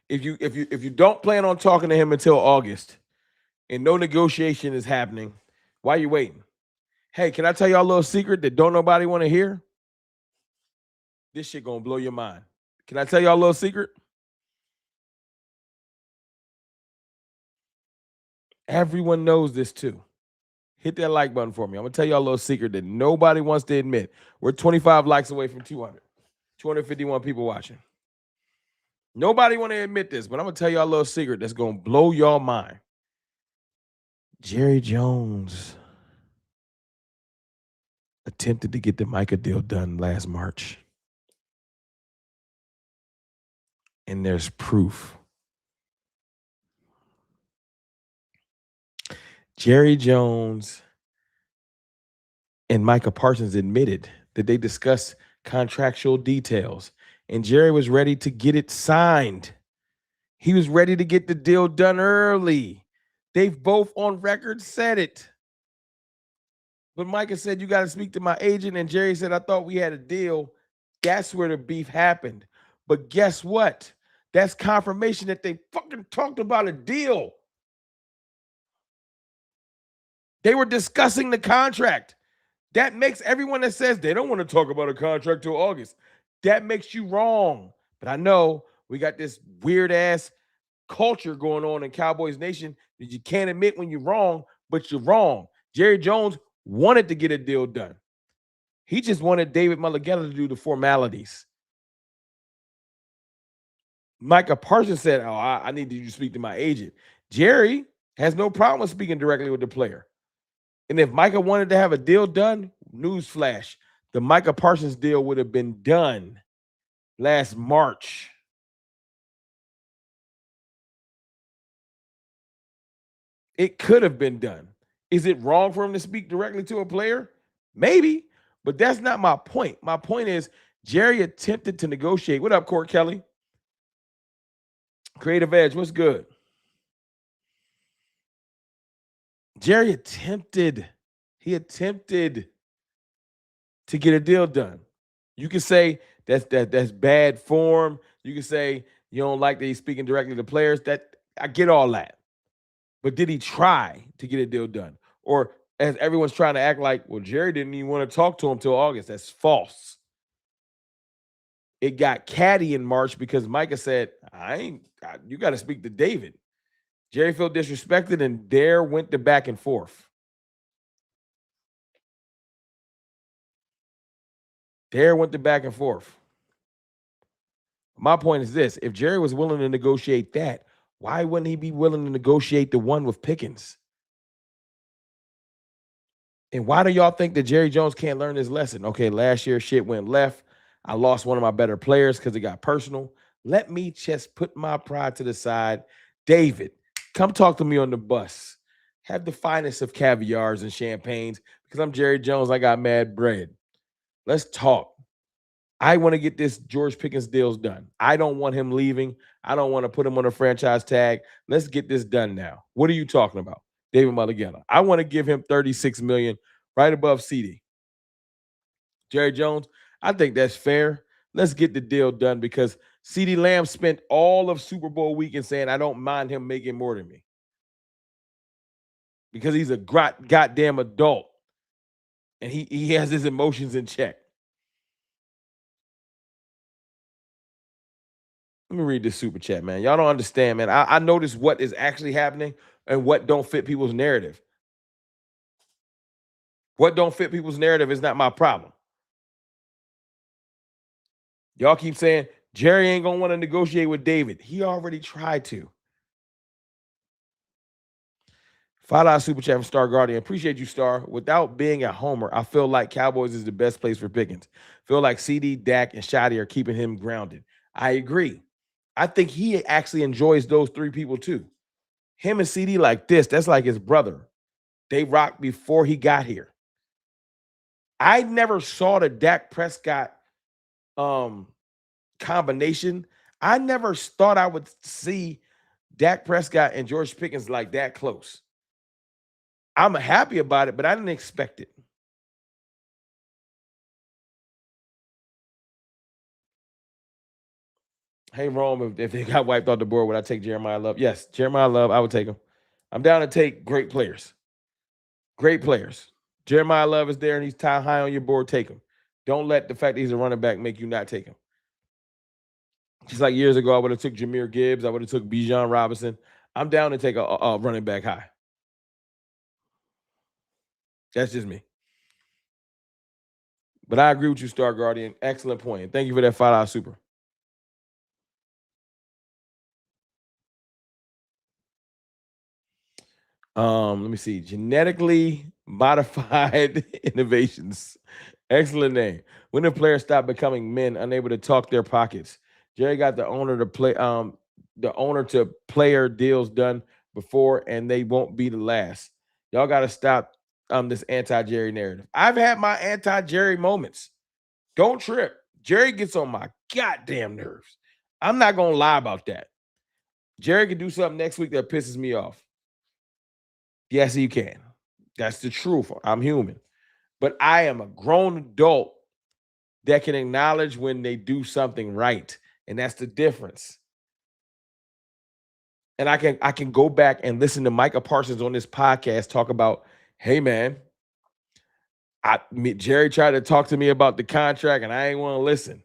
If you don't plan on talking to him until August and no negotiation is happening, why are you waiting? Hey, can I tell y'all a little secret that don't nobody want to hear? This shit gonna blow your mind. Can I tell y'all a little secret? Everyone knows this too. Hit that like button for me. I'm gonna tell y'all a little secret that nobody wants to admit. We're 25 likes away from 200. 251 people watching. Nobody want to admit this, but I'm gonna tell y'all a little secret that's gonna blow y'all mind. Jerry Jones attempted to get the Micah deal done last March. And there's proof. Jerry Jones and Micah Parsons admitted that they discussed contractual details, and Jerry was ready to get it signed. He was ready to get the deal done early. They've both on record said it. But Micah said, you got to speak to my agent, and Jerry said, I thought we had a deal. That's where the beef happened. But guess what? That's confirmation that they fucking talked about a deal. They were discussing the contract. That makes everyone that says they don't want to talk about a contract till August. That makes you wrong. But I know we got this weird ass culture going on in Cowboys Nation that you can't admit when you're wrong, but you're wrong. Jerry Jones wanted to get a deal done. He just wanted David Mulligetta to do the formalities. Micah Parsons said, oh, I need you to speak to my agent. Jerry has no problem with speaking directly with the player. And if Micah wanted to have a deal done, newsflash, the Micah Parsons deal would have been done last March. It could have been done. Is it wrong for him to speak directly to a player? Maybe, but that's not my point. My point is Jerry attempted to negotiate. What up, Court Kelly? Creative Edge, what's good? Jerry attempted to get a deal done. You can say that's bad form. You can say you don't like that he's speaking directly to players. That I get all that. But did he try to get a deal done? Or as everyone's trying to act like, well, Jerry didn't even want to talk to him till August. That's false. It got catty in March because Micah said, you got to speak to David. Jerry felt disrespected, and there went the back and forth. My point is this. If Jerry was willing to negotiate that, why wouldn't he be willing to negotiate the one with Pickens? And why do y'all think that Jerry Jones can't learn his lesson? Okay, last year shit went left. I lost one of my better players because it got personal. Let me just put my pride to the side. David, come talk to me on the bus. Have the finest of caviars and champagnes because I'm Jerry Jones. I got mad bread. Let's talk. I want to get this George Pickens deals done. I don't want him leaving. I don't want to put him on a franchise tag. Let's get this done now. What are you talking about? David Mulligala. I want to give him $36 million, right above CD. Jerry Jones, I think that's fair. Let's get the deal done because CD Lamb spent all of Super Bowl weekend saying, I don't mind him making more than me. Because he's a goddamn adult. And he has his emotions in check. Let me read this super chat, man. Y'all don't understand, man. I notice what is actually happening and what don't fit people's narrative. What don't fit people's narrative is not my problem. Y'all keep saying, Jerry ain't going to want to negotiate with David. He already tried to. $5 super chat from Star Guardian. Appreciate you, Star. Without being a homer, I feel like Cowboys is the best place for Pickens. Feel like CD, Dak, and Shotty are keeping him grounded. I agree. I think he actually enjoys those three people too. Him and CD like this, that's like his brother. They rocked before he got here. I never saw the Dak Prescott combination. I never thought I would see Dak Prescott and George Pickens like that close. I'm happy about it, but I didn't expect it. Hey, Rome, if they got wiped off the board, would I take Jeremiah Love? Yes, Jeremiah Love, I would take him. I'm down to take great players. Great players. Jeremiah Love is there and he's tied high on your board. Take him. Don't let the fact that he's a running back make you not take him. Just like years ago, I would have took Jahmyr Gibbs. I would have took Bijan Robinson. I'm down to take a running back high. That's just me. But I agree with you, Star Guardian. Excellent point. Thank you for that $5 super. Let me see. Genetically modified innovations. Excellent name. When the players stop becoming men, unable to talk their pockets. Jerry got the owner to player deals done before, and they won't be the last. Y'all got to stop this anti-Jerry narrative. I've had my anti-Jerry moments. Don't trip. Jerry gets on my goddamn nerves. I'm not gonna lie about that. Jerry can do something next week that pisses me off. Yes, he can. That's the truth. I'm human. But I am a grown adult that can acknowledge when they do something right. And that's the difference. And I can go back and listen to Micah Parsons on this podcast talk about, hey, man, Jerry tried to talk to me about the contract and I ain't want to listen.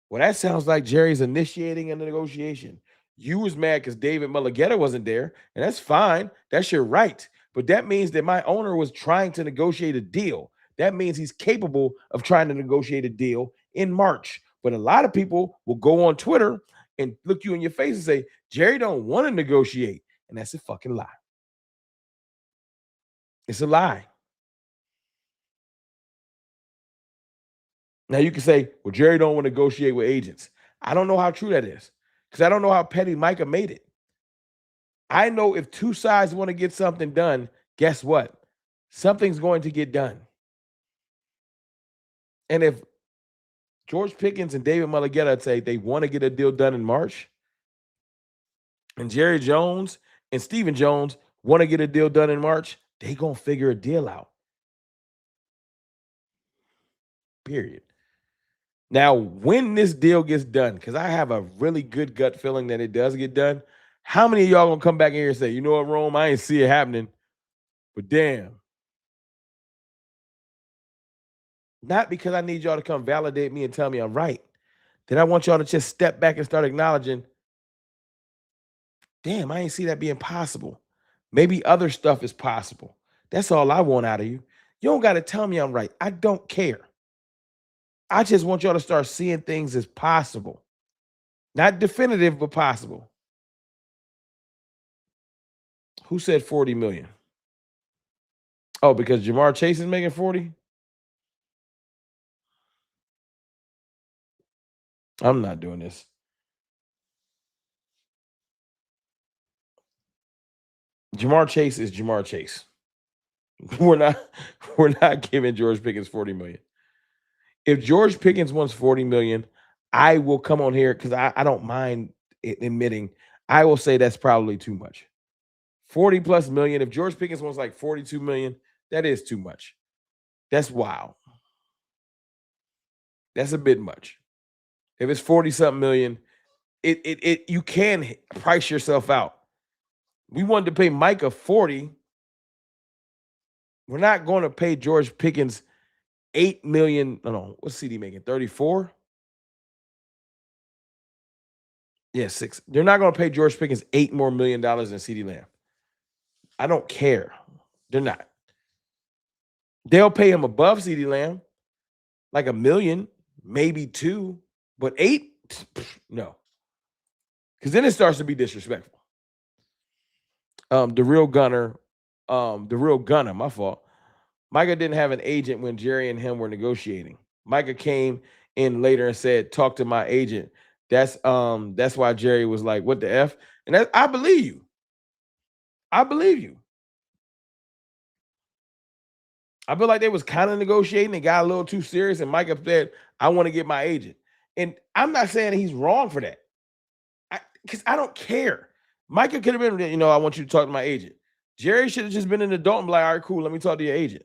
Well, that sounds like Jerry's initiating a negotiation. You was mad because David Mulligala wasn't there, and that's fine. That's your right. But that means that my owner was trying to negotiate a deal. That means he's capable of trying to negotiate a deal in March. But a lot of people will go on Twitter and look you in your face and say, Jerry don't want to negotiate. And that's a fucking lie. It's a lie. Now you can say, well, Jerry don't want to negotiate with agents. I don't know how true that is because I don't know how petty Micah made it. I know if two sides want to get something done, guess what? Something's going to get done. And if George Pickens and David Mulligala say they want to get a deal done in March, and Jerry Jones and Stephen Jones want to get a deal done in March, they going to figure a deal out. Period. Now, when this deal gets done, because I have a really good gut feeling that it does get done, how many of y'all going to come back in here and say, you know what, Rome, I ain't see it happening, but damn. Not because I need y'all to come validate me and tell me I'm right. Then I want y'all to just step back and start acknowledging, damn, I ain't see that being possible. Maybe other stuff is possible. That's all I want out of you. You don't got to tell me I'm right. I don't care. I just want y'all to start seeing things as possible. Not definitive, but possible. Who said 40 million? Oh, because Jamar Chase is making 40? I'm not doing this. Jamar Chase is Jamar Chase. We're not giving George Pickens 40 million. If George Pickens wants 40 million, I will come on here because I don't mind admitting I will say that's probably too much. 40 plus million. If George Pickens wants like 42 million, that is too much. That's wild. That's a bit much. If it's 40 something million, you can price yourself out. We wanted to pay Micah 40. We're not going to pay George Pickens 8 million. No, what's CD making? 34? Yeah, 6. They're not going to pay George Pickens $8 more million than CD Lamb. I don't care. They're not. They'll pay him above CD Lamb, like $1 million, maybe 2, but 8? No. Because then it starts to be disrespectful. The real gunner, my fault. Micah didn't have an agent when Jerry and him were negotiating. Micah came in later and said, talk to my agent. That's why Jerry was like, what the F? And I believe you. I believe you. I feel like they was kind of negotiating and got a little too serious, and Micah said, I want to get my agent. And I'm not saying he's wrong for that. Because I don't care. Micah could have been, I want you to talk to my agent. Jerry should have just been an adult and be like, all right, cool, let me talk to your agent.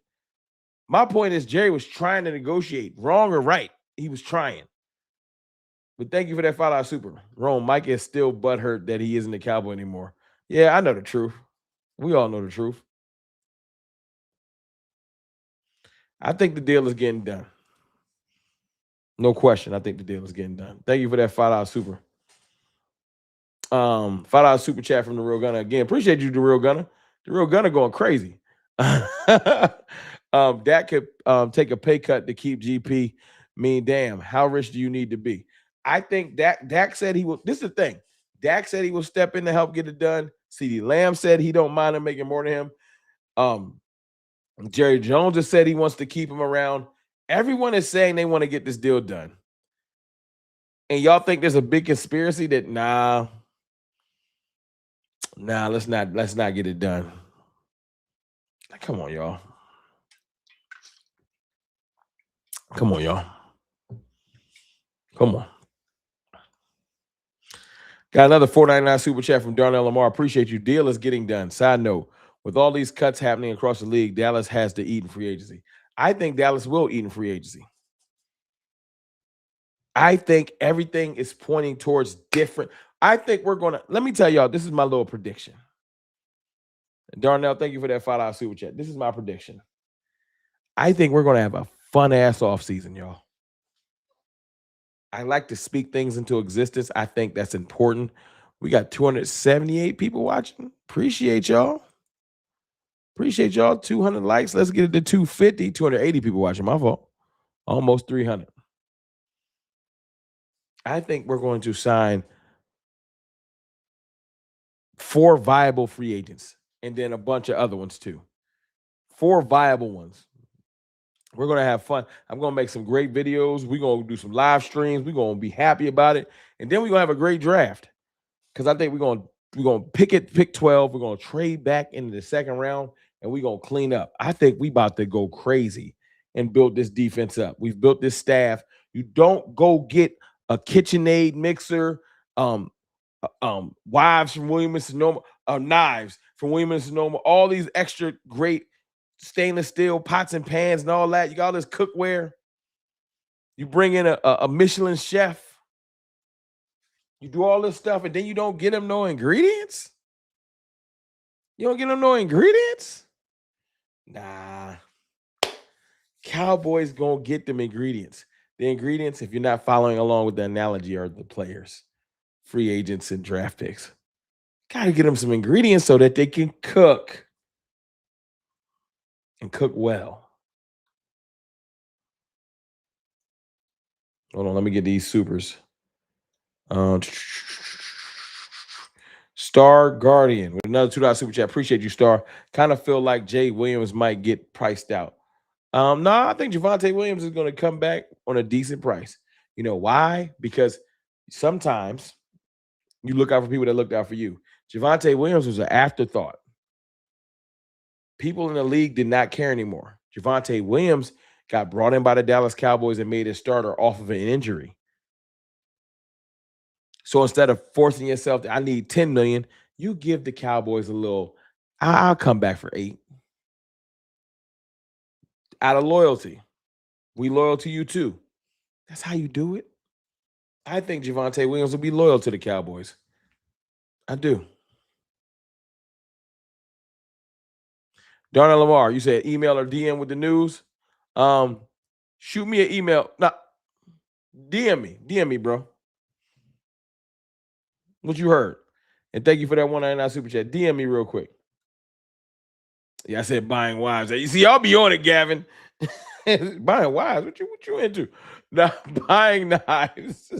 My point is Jerry was trying to negotiate, wrong or right. He was trying. But thank you for that $5 super. Rome, Micah is still butthurt that he isn't a Cowboy anymore. Yeah, I know the truth. We all know the truth. I think the deal is getting done. No question. I think the deal is getting done. Thank you for that $5 super. $5 super chat from the Real Gunner. Again, appreciate you, the Real Gunner. The Real Gunner going crazy. Dak could take a pay cut to keep GP. Damn, how rich do you need to be? I think Dak said he will. This is the thing. Dak said he will step in to help get it done. CeeDee Lamb said he don't mind him making more than him. Jerry Jones has said he wants to keep him around. Everyone is saying they want to get this deal done. And y'all think there's a big conspiracy that nah, let's not get it done. Come on, y'all. Come on, y'all. Come on. Got another $4.99 super chat from Darnell Lamar. Appreciate you. Deal is getting done. Side note, with all these cuts happening across the league, Dallas has to eat in free agency. I think Dallas will eat in free agency. I think everything is pointing towards different. I think we're going to, let me tell y'all, this is my little prediction. Darnell, thank you for that $5 super chat. This is my prediction. I think we're going to have a fun-ass offseason, y'all. I like to speak things into existence. I think that's important. We got 278 people watching. Appreciate y'all. 200 likes. Let's get it to 250. 280 people watching. My fault. Almost 300. I think we're going to sign 4 viable free agents and then a bunch of other ones too. 4 viable ones. We're going to have fun. I'm going to make some great videos. We're going to do some live streams. We're going to be happy about it. And then we're going to have a great draft. Because I think we're going to pick 12. We're going to trade back into the second round, and we're going to clean up. I think we about to go crazy and build this defense up. We've built this staff. You don't go get a KitchenAid mixer, wives from Williams Sonoma, knives from Williams Sonoma, all these extra great stainless steel pots and pans and all that. You got all this cookware. You bring in a Michelin chef. You do all this stuff, and then you don't get them no ingredients? You don't get them no ingredients? Nah. Cowboys gonna get them ingredients. The ingredients, if you're not following along with the analogy, are the players, free agents, and draft picks. Gotta get them some ingredients so that they can cook and cook well. Hold on, let me get these supers. Star Guardian with another $2 super chat. Appreciate you, Star. Kind of feel like Jay Williams might get priced out. No, I think Javonte Williams is going to come back on a decent price. You know why? Because sometimes you look out for people that looked out for you. Javonte Williams was an afterthought. People in the league did not care anymore. Javonte Williams got brought in by the Dallas Cowboys and made a starter off of an injury. So instead of forcing yourself, I need 10 million, you give the Cowboys a little, I'll come back for 8. Out of loyalty. We loyal to you too. That's how you do it. I think Javonte Williams will be loyal to the Cowboys. I do. Darnell Lamar, you said email or DM with the news. Shoot me an email. Nah, DM me, bro. What you heard? And thank you for that $1.99 super chat. DM me real quick. Yeah, I said buying wives. You see, I'll be on it, Gavin. Buying wives. What you into? Nah, buying knives.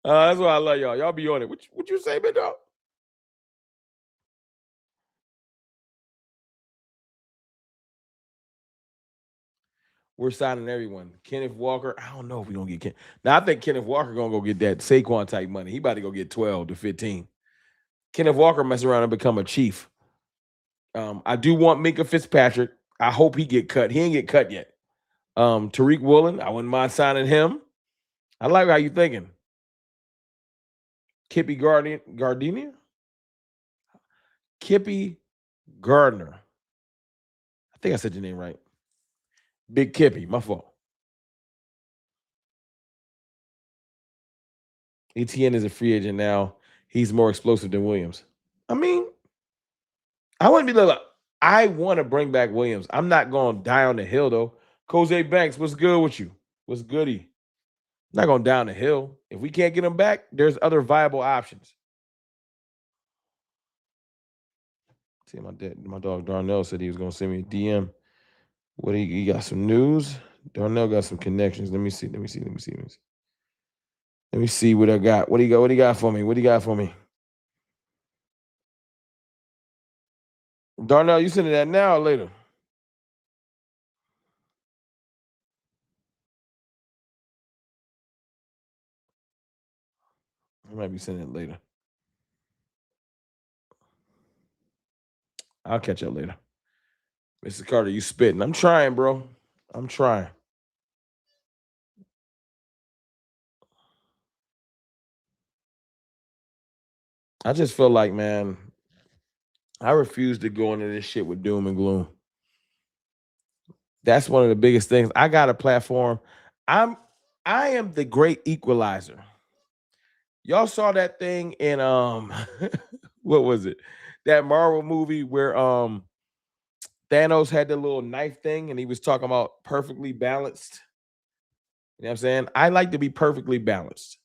That's why I love y'all. Y'all be on it. What you say, big dog? We're signing everyone. Kenneth Walker. I don't know if we're gonna get Ken. Now I think Kenneth Walker gonna go get that Saquon type money. He about to go get 12 to 15. Kenneth Walker mess around and become a chief. I do want Minka Fitzpatrick. I hope he get cut. He ain't get cut yet. Tariq Woolen, I wouldn't mind signing him. I like how you thinking. Kippy Gardenia? Kippy Gardner. I think I said your name right. Big Kippy, my fault. ETN is a free agent now. He's more explosive than Williams. I mean, I wouldn't be like, I want to bring back Williams. I'm not going to die on the hill, though. Jose Banks, what's good with you? What's goody? I'm not going down the hill. If we can't get him back, there's other viable options. See, my dog Darnell said he was going to send me a DM. What he got some news? Darnell got some connections. Let me see what I got. What do you got for me? Darnell, you sending that now or later? I might be sending it later. I'll catch up later. Mr. Carter, you spitting. I'm trying, bro. I'm trying. I just feel like, man, I refuse to go into this shit with doom and gloom. That's one of the biggest things. I got a platform. I am the great equalizer. Y'all saw that thing in what was it? That Marvel movie where Thanos had the little knife thing and he was talking about perfectly balanced. You know what I'm saying? I like to be perfectly balanced.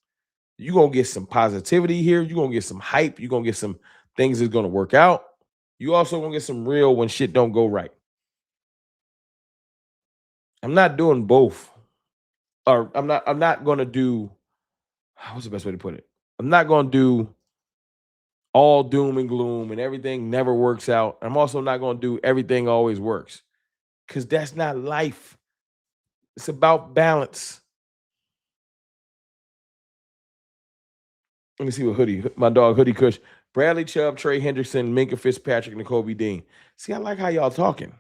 You're going to get some positivity here. You're going to get some hype. You're going to get some things that's going to work out. You also going to get some real when shit don't go right. I'm not doing both. Or I'm not going to do, what's the best way to put it? I'm not going to do all doom and gloom and everything never works out. I'm also not going to do everything always works because that's not life. It's about balance. Let me see what my dog Hoodie Kush, Bradley Chubb, Trey Hendrickson, Minka Fitzpatrick, and Kobe Dean. See, I like how y'all talking.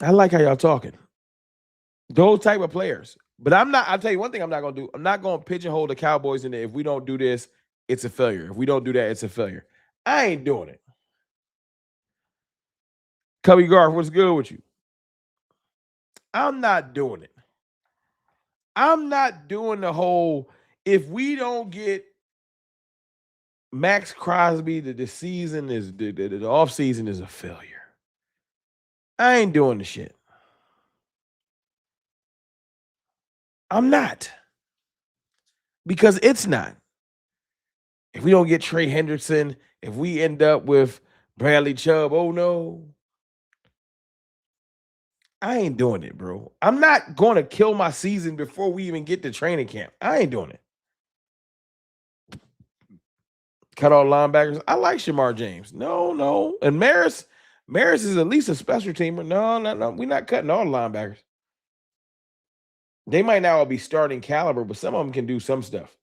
I like how y'all talking. Those type of players. But I'll tell you one thing I'm not going to do. I'm not going to pigeonhole the Cowboys in there. If we don't do this, it's a failure. If we don't do that, it's a failure. I ain't doing it. Cubby Garth, what's good with you? I'm not doing it. I'm not doing the whole, if we don't get Max Crosby, the season is, the offseason is a failure. I ain't doing the shit. I'm not. Because it's not. If we don't get Trey Hendrickson, if we end up with Bradley Chubb, oh no. I ain't doing it, bro. I'm not going to kill my season before we even get to training camp. I ain't doing it. Cut all linebackers. I like Shamar James. No. And Maris is at least a special teamer. No. We're not cutting all the linebackers. They might not all be starting caliber, but some of them can do some stuff.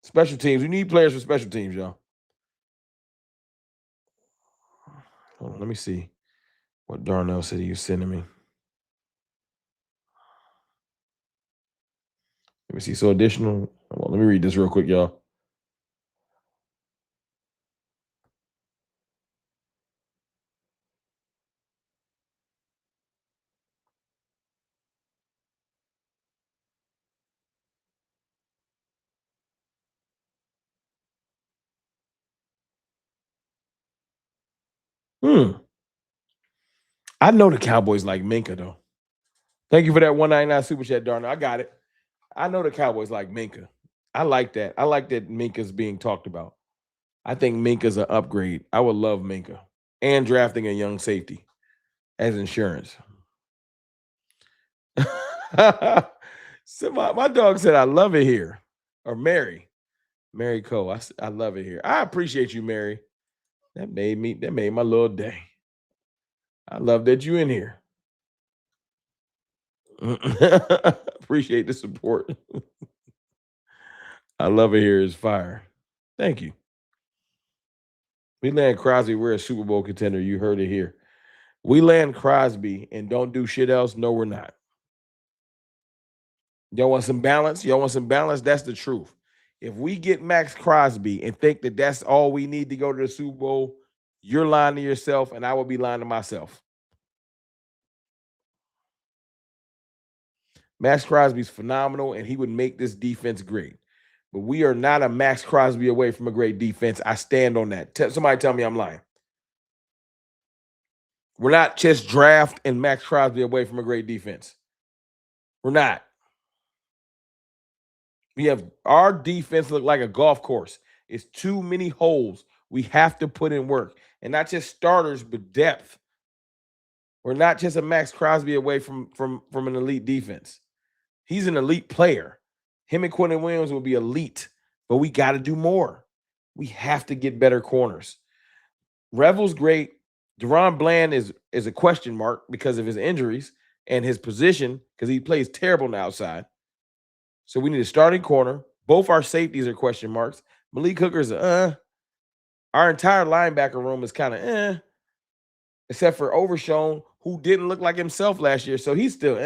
Special teams. We need players for special teams, y'all. Hold on, let me see what Darnell said he was sending me. Let me see. So additional. Let me read this real quick, y'all. I know the Cowboys like Minka, though. Thank you for that 199 super chat, Darnell. I got it. I know the Cowboys like Minka. I like that. I like that Minka's being talked about. I think Minka's an upgrade. I would love Minka. And drafting a young safety as insurance. So my dog said, I love it here. Or Mary Cole. I love it here. I appreciate you, Mary. That made my little day. I love that you in here. Appreciate the support. I love it here is fire. Thank you. We land Crosby, we're a Super Bowl contender. You heard it here. We land Crosby and don't do shit else. No, we're not. Y'all want some balance? That's the truth. If we get Max Crosby and think that that's all we need to go to the Super Bowl, you're lying to yourself and I will be lying to myself. Max Crosby's phenomenal and he would make this defense great. But we are not a Max Crosby away from a great defense. I stand on that. Somebody tell me I'm lying. We're not just draft and Max Crosby away from a great defense. We're not. We have our defense look like a golf course. It's too many holes. We have to put in work. And not just starters, but depth. We're not just a Max Crosby away from an elite defense. He's an elite player. Him and Quentin Williams will be elite, but we got to do more. We have to get better corners. Revel's great. Deron Bland is a question mark because of his injuries and his position because he plays terrible on the outside. So we need a starting corner. Both our safeties are question marks. Malik Hooker's Our entire linebacker room is kind of except for Overshown, who didn't look like himself last year. So he's still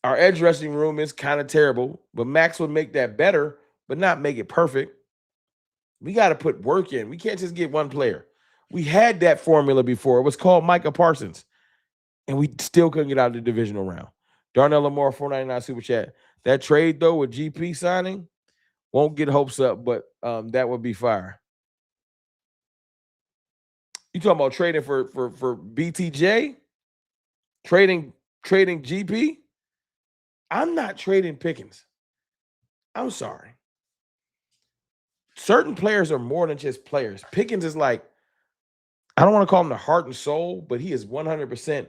Our edge rushing room is kind of terrible, but Max would make that better, but not make it perfect. We got to put work in. We can't just get one player. We had that formula before. It was called Micah Parsons, and we still couldn't get out of the divisional round. Darnell Lamar, $4.99 super chat. That trade, though, with GP signing, won't get hopes up, but that would be fire. You talking about trading for BTJ? Trading GP? I'm not trading Pickens. I'm sorry. Certain players are more than just players. Pickens is like, I don't want to call him the heart and soul, but he is 100%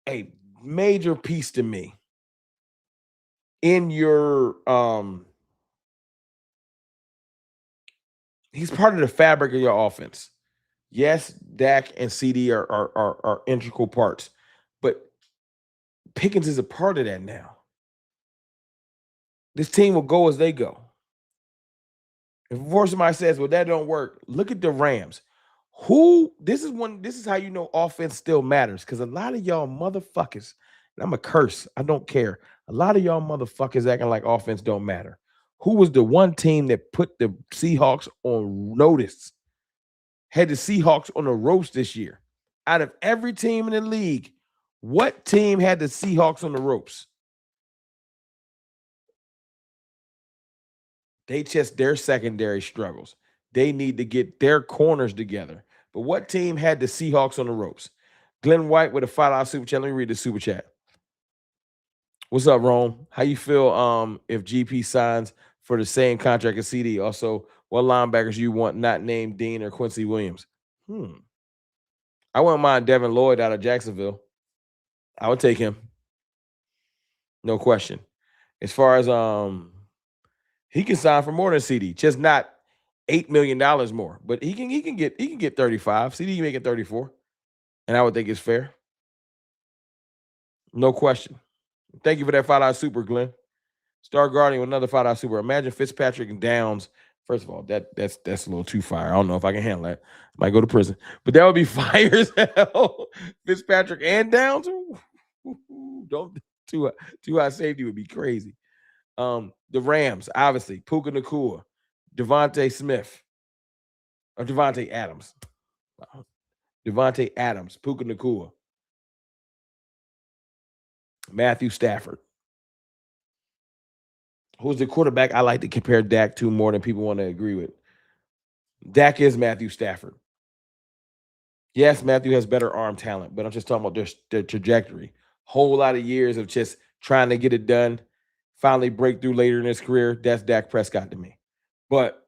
a major piece to me in your he's part of the fabric of your offense. Yes, Dak and CD are integral parts, but Pickens is a part of that now. This team will go as they go. If before somebody says, well, that don't work, look at the Rams. This is how you know offense still matters, because a lot of y'all motherfuckers And I'm a curse. I don't care. A lot of y'all motherfuckers acting like offense don't matter. Who was the one team that put the Seahawks on notice? Had the Seahawks on the ropes this year? Out of every team in the league, what team had the Seahawks on the ropes? Their secondary struggles. They need to get their corners together. But what team had the Seahawks on the ropes? Glenn White with a $5 super chat. Let me read the super chat. What's up, Rome? How you feel if GP signs for the same contract as CD? Also, what linebackers you want not named Dean or Quincy Williams? I wouldn't mind Devin Lloyd out of Jacksonville. I would take him. No question. As far as he can sign for more than CD, just not $8 million more. But he can get 35. CD making 34. And I would think it's fair. No question. Thank you for that $5 super, Glenn. Star Guardian with another $5 super. Imagine Fitzpatrick and Downs. First of all, that's a little too fire. I don't know if I can handle that. Might go to prison. But that would be fire as hell. Fitzpatrick and Downs. Don't too high safety would be crazy. The Rams, obviously, Puka Nacua, Devontae Smith, or Devontae Adams. Devontae Adams, Puka Nacua, Matthew Stafford. Who's the quarterback I like to compare Dak to more than people want to agree with? Dak is Matthew Stafford. Yes, Matthew has better arm talent, but I'm just talking about their trajectory. Whole lot of years of just trying to get it done, finally break through later in his career. That's Dak Prescott to me. But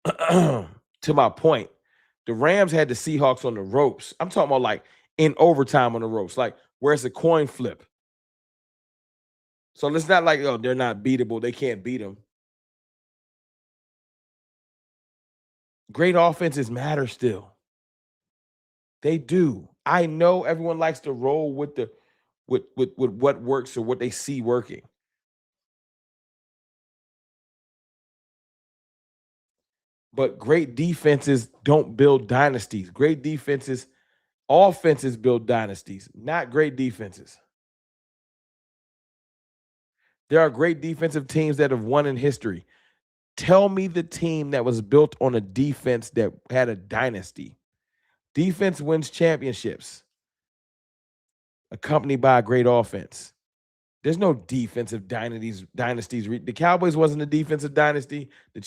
to my point, the Rams had the Seahawks on the ropes. I'm talking about like in overtime on the ropes, like where it's a coin flip. So it's not like, oh, they're not beatable. They can't beat them. Great offenses matter still. They do. I know everyone likes to roll with what works or what they see working. But great defenses don't build dynasties. Great defenses, offenses build dynasties, not great defenses. There are great defensive teams that have won in history. Tell me the team that was built on a defense that had a dynasty. Defense wins championships, accompanied by a great offense. There's no defensive dynasties. The Cowboys wasn't a defensive dynasty. The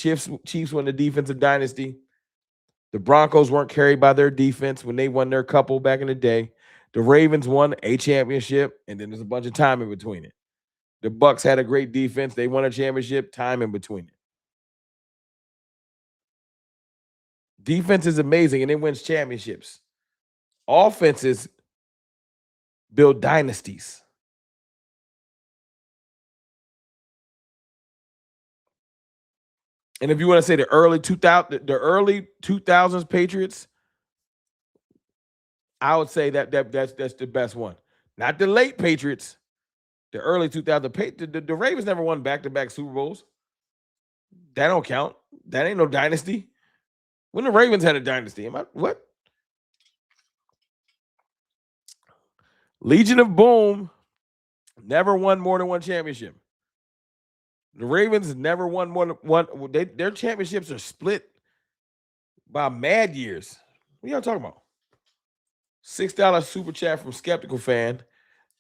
Chiefs weren't a defensive dynasty. The Broncos weren't carried by their defense when they won their couple back in the day. The Ravens won a championship, and then there's a bunch of time in between it. The Bucs had a great defense. They won a championship, time in between it. Defense is amazing, and it wins championships. Offenses build dynasties. And if you want to say the early 2000s Patriots, I would say that's the best one. Not the late Patriots. The early 2000s. The Ravens never won back-to-back Super Bowls. That don't count. That ain't no dynasty. When the Ravens had a dynasty, what? Legion of Boom never won more than one championship. The Ravens never won more than one. Their championships are split by mad years. What y'all talking about? $6 super chat from Skeptical Fan.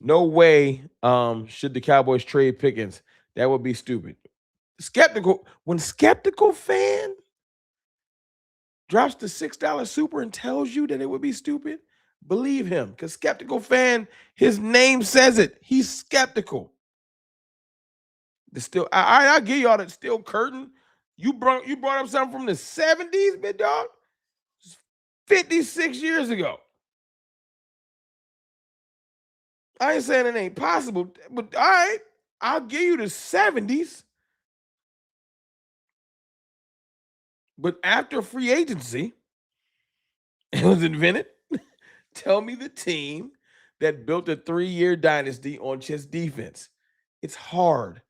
No way should the Cowboys trade Pickens. That would be stupid. When Skeptical Fan drops the $6 super and tells you that it would be stupid, believe him. Because Skeptical Fan, his name says it. He's skeptical. I'll give y'all that Steel Curtain. You brought up something from the 70s, big dog. 56 years ago. I ain't saying it ain't possible, but all right, I'll give you the 70s. But after free agency, it was invented. Tell me the team that built a 3-year dynasty on just defense. It's hard.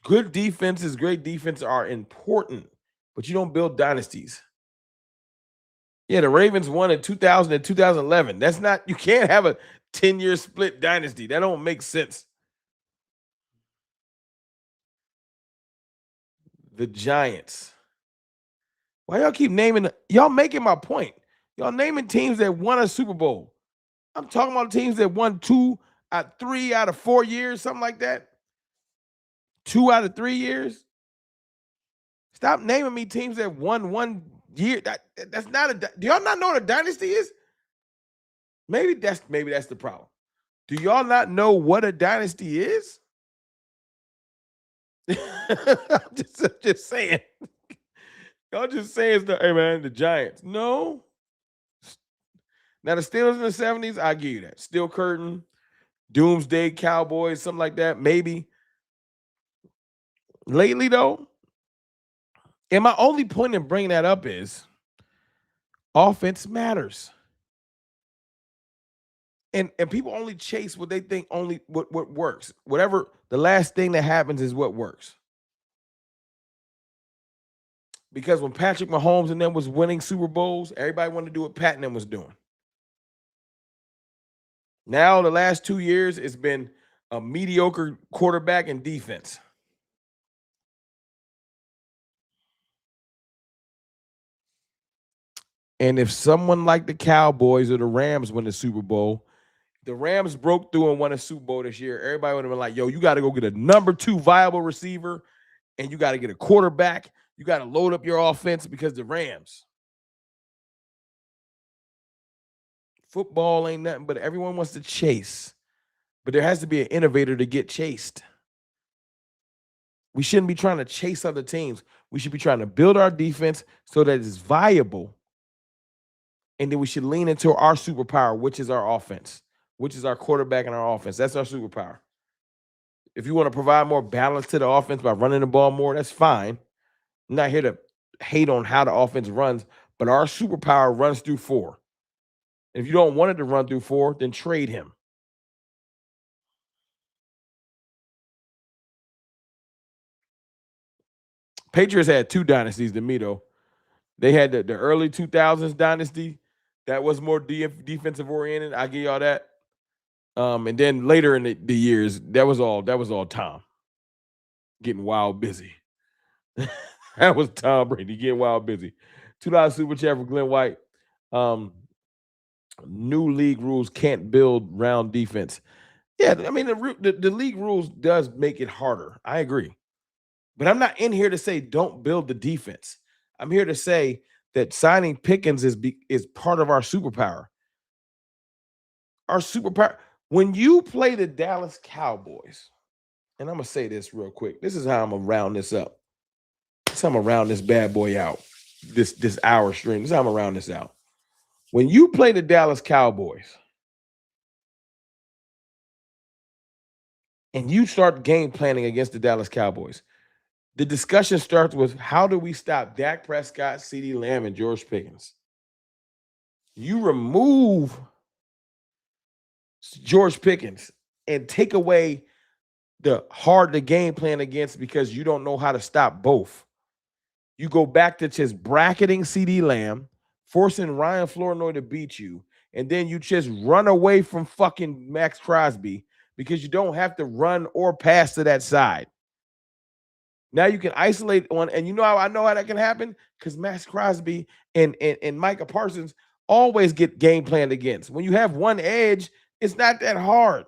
Good defenses, great defense are important, but you don't build dynasties. Yeah, the Ravens won in 2000 and 2011. That's not, you can't have 10-year split dynasty. That don't make sense. The Giants. Why y'all keep naming? Y'all making my point. Y'all naming teams that won a Super Bowl. I'm talking about teams that won 3 out of 4 years, something like that. 2 out of 3 years. Stop naming me teams that won 1 year. That's not a. Do y'all not know what a dynasty is? Maybe that's the problem. Do y'all not know what a dynasty is? I'm just saying. Y'all just saying stuff. Hey man, the Giants. No. Now the Steelers in the 70s, I give you that. Steel Curtain, Doomsday Cowboys, something like that. Maybe. Lately, though, and my only point in bringing that up is offense matters. And people only chase what they think only what works. Whatever the last thing that happens is what works. Because when Patrick Mahomes and them was winning Super Bowls, everybody wanted to do what Pat and them was doing. Now, the last 2 years, it's been a mediocre quarterback and defense. And if someone like the Cowboys or the Rams win the Super Bowl, the Rams broke through and won a Super Bowl this year, everybody would have been like, yo, you got to go get a number 2 viable receiver, and you got to get a quarterback. You got to load up your offense because the Rams. Football ain't nothing, but everyone wants to chase. But there has to be an innovator to get chased. We shouldn't be trying to chase other teams. We should be trying to build our defense so that it's viable. And then we should lean into our superpower, which is our offense, which is our quarterback and our offense. That's our superpower. If you want to provide more balance to the offense by running the ball more, that's fine. I'm not here to hate on how the offense runs, but our superpower runs through 4. If you don't want it to run through 4, then trade him. Patriots had 2 dynasties to me, though. They had the early 2000s dynasty. That was more defensive oriented. I give y'all that. And then later in the years, that was all Tom getting wild busy. That was Tom Brady getting wild busy. $2 super chat for Glenn White. New league rules can't build round defense. Yeah, I mean the league rules does make it harder. I agree. But I'm not in here to say don't build the defense. I'm here to say that signing Pickens is part of our superpower. Our superpower. When you play the Dallas Cowboys, and I'm going to say this real quick. This is how I'm going to round this up. This is how I'm going to round this bad boy out, this hour stream. This is how I'm going to round this out. When you play the Dallas Cowboys and you start game planning against the Dallas Cowboys, the discussion starts with how do we stop Dak Prescott, CeeDee Lamb, and George Pickens? You remove George Pickens and take away the hard to game plan against because you don't know how to stop both. You go back to just bracketing CeeDee Lamb, forcing Ryan Flournoy to beat you, and then you just run away from fucking Max Crosby because you don't have to run or pass to that side. Now you can isolate one, and you know how I know how that can happen? Because Max Crosby and Micah Parsons always get game planned against. When you have one edge, it's not that hard.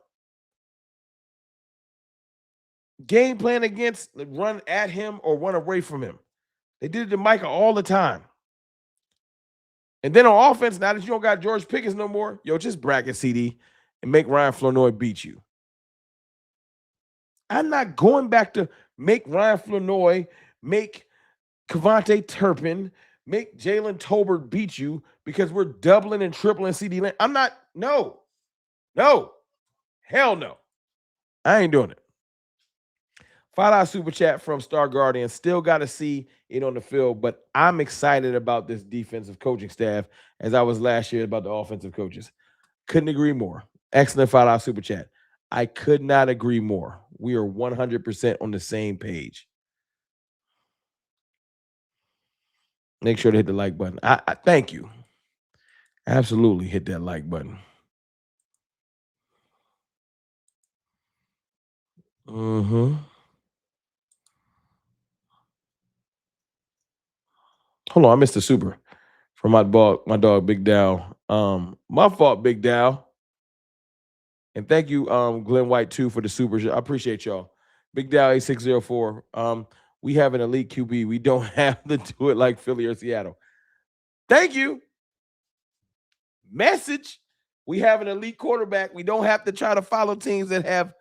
Game plan against, run at him or run away from him. They did it to Micah all the time. And then on offense, now that you don't got George Pickens no more, yo, just bracket CD and make Ryan Flournoy beat you. I'm not going back to make Ryan Flournoy, make Kevontae Turpin, make Jalen Tolbert beat you because we're doubling and tripling CD Lamb. I'm not, no, hell no. I ain't doing it. $5 super chat from Star Guardian. Still got to see it on the field, but I'm excited about this defensive coaching staff as I was last year about the offensive coaches. Couldn't agree more. Excellent $5 super chat. I could not agree more. We are 100% on the same page. Make sure to hit the like button. I thank you. Absolutely hit that like button. Mm-hmm. Hold on, I missed the super from my dog Big Dow. My fault, Big Dow. And thank you, Glenn White, too, for the supers. I appreciate y'all. Big Dow 8604. We have an elite QB. We don't have to do it like Philly or Seattle. Thank you. Message. We have an elite quarterback. We don't have to try to follow teams that have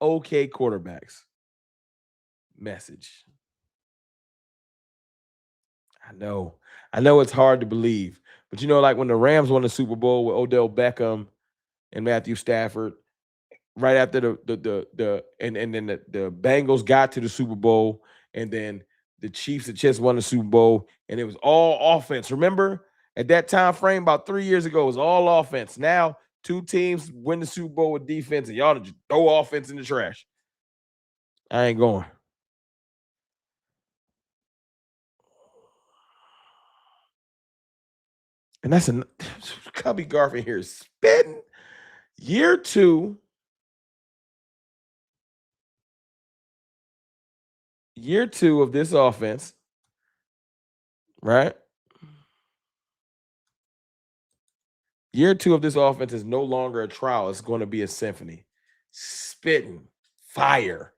okay quarterbacks. Message. I know it's hard to believe. But like when the Rams won the Super Bowl with Odell Beckham and Matthew Stafford, right after the Bengals got to the Super Bowl, and then the Chiefs had just won the Super Bowl, and it was all offense. Remember, at that time frame, about 3 years ago, it was all offense. Now, two teams win the Super Bowl with defense, and y'all just throw offense in the trash. I ain't going. And that's a Cubby Garfin here spitting. Year two of this offense, right? Year two of this offense is no longer a trial. It's going to be a symphony. Spitting fire.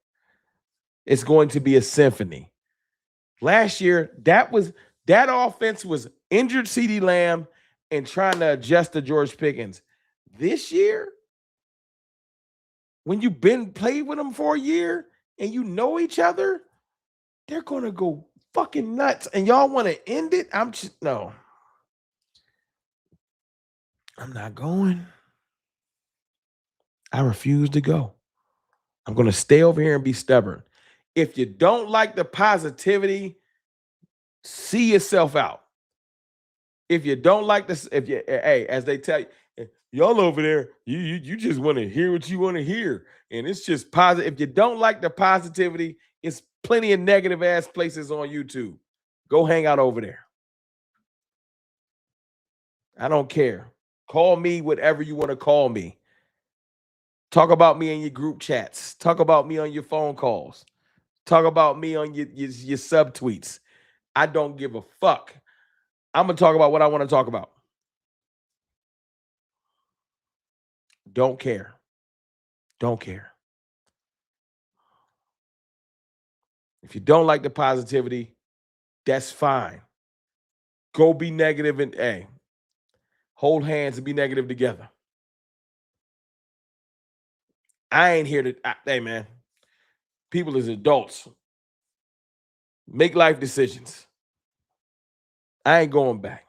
It's going to be a symphony. Last year, that offense was injured CeeDee Lamb and trying to adjust to George Pickens. This year, when you've been played with them for a year and you know each other, they're going to go fucking nuts. And y'all want to end it? No. I'm not going. I refuse to go. I'm going to stay over here and be stubborn. If you don't like the positivity, see yourself out. If you don't like this, as they tell you, y'all over there, you just want to hear what you want to hear. And it's just positive. If you don't like the positivity, it's plenty of negative ass places on YouTube. Go hang out over there. I don't care. Call me whatever you want to call me. Talk about me in your group chats. Talk about me on your phone calls. Talk about me on your subtweets. I don't give a fuck. I'm going to talk about what I want to talk about. Don't care. Don't care. If you don't like the positivity, that's fine. Go be negative and hold hands and be negative together. I ain't here to, hey man, people as adults, make life decisions. I ain't going back.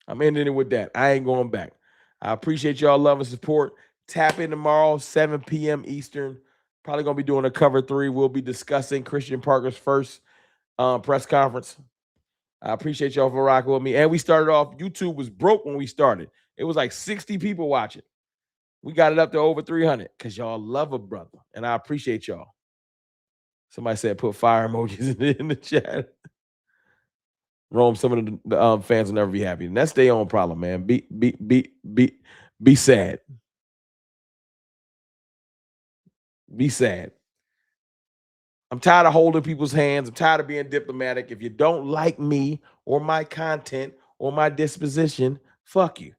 I'm ending it with that. I ain't going back. I appreciate y'all love and support. Tap in tomorrow, 7 p.m. Eastern. Probably going to be doing a cover 3. We'll be discussing Christian Parker's first press conference. I appreciate y'all for rocking with me. And we started off, YouTube was broke when we started. It was like 60 people watching. We got it up to over 300 because y'all love a brother. And I appreciate y'all. Somebody said put fire emojis in the chat. Rome, some of the fans will never be happy. And that's their own problem, man. Be sad. Be sad. I'm tired of holding people's hands. I'm tired of being diplomatic. If you don't like me or my content or my disposition, fuck you.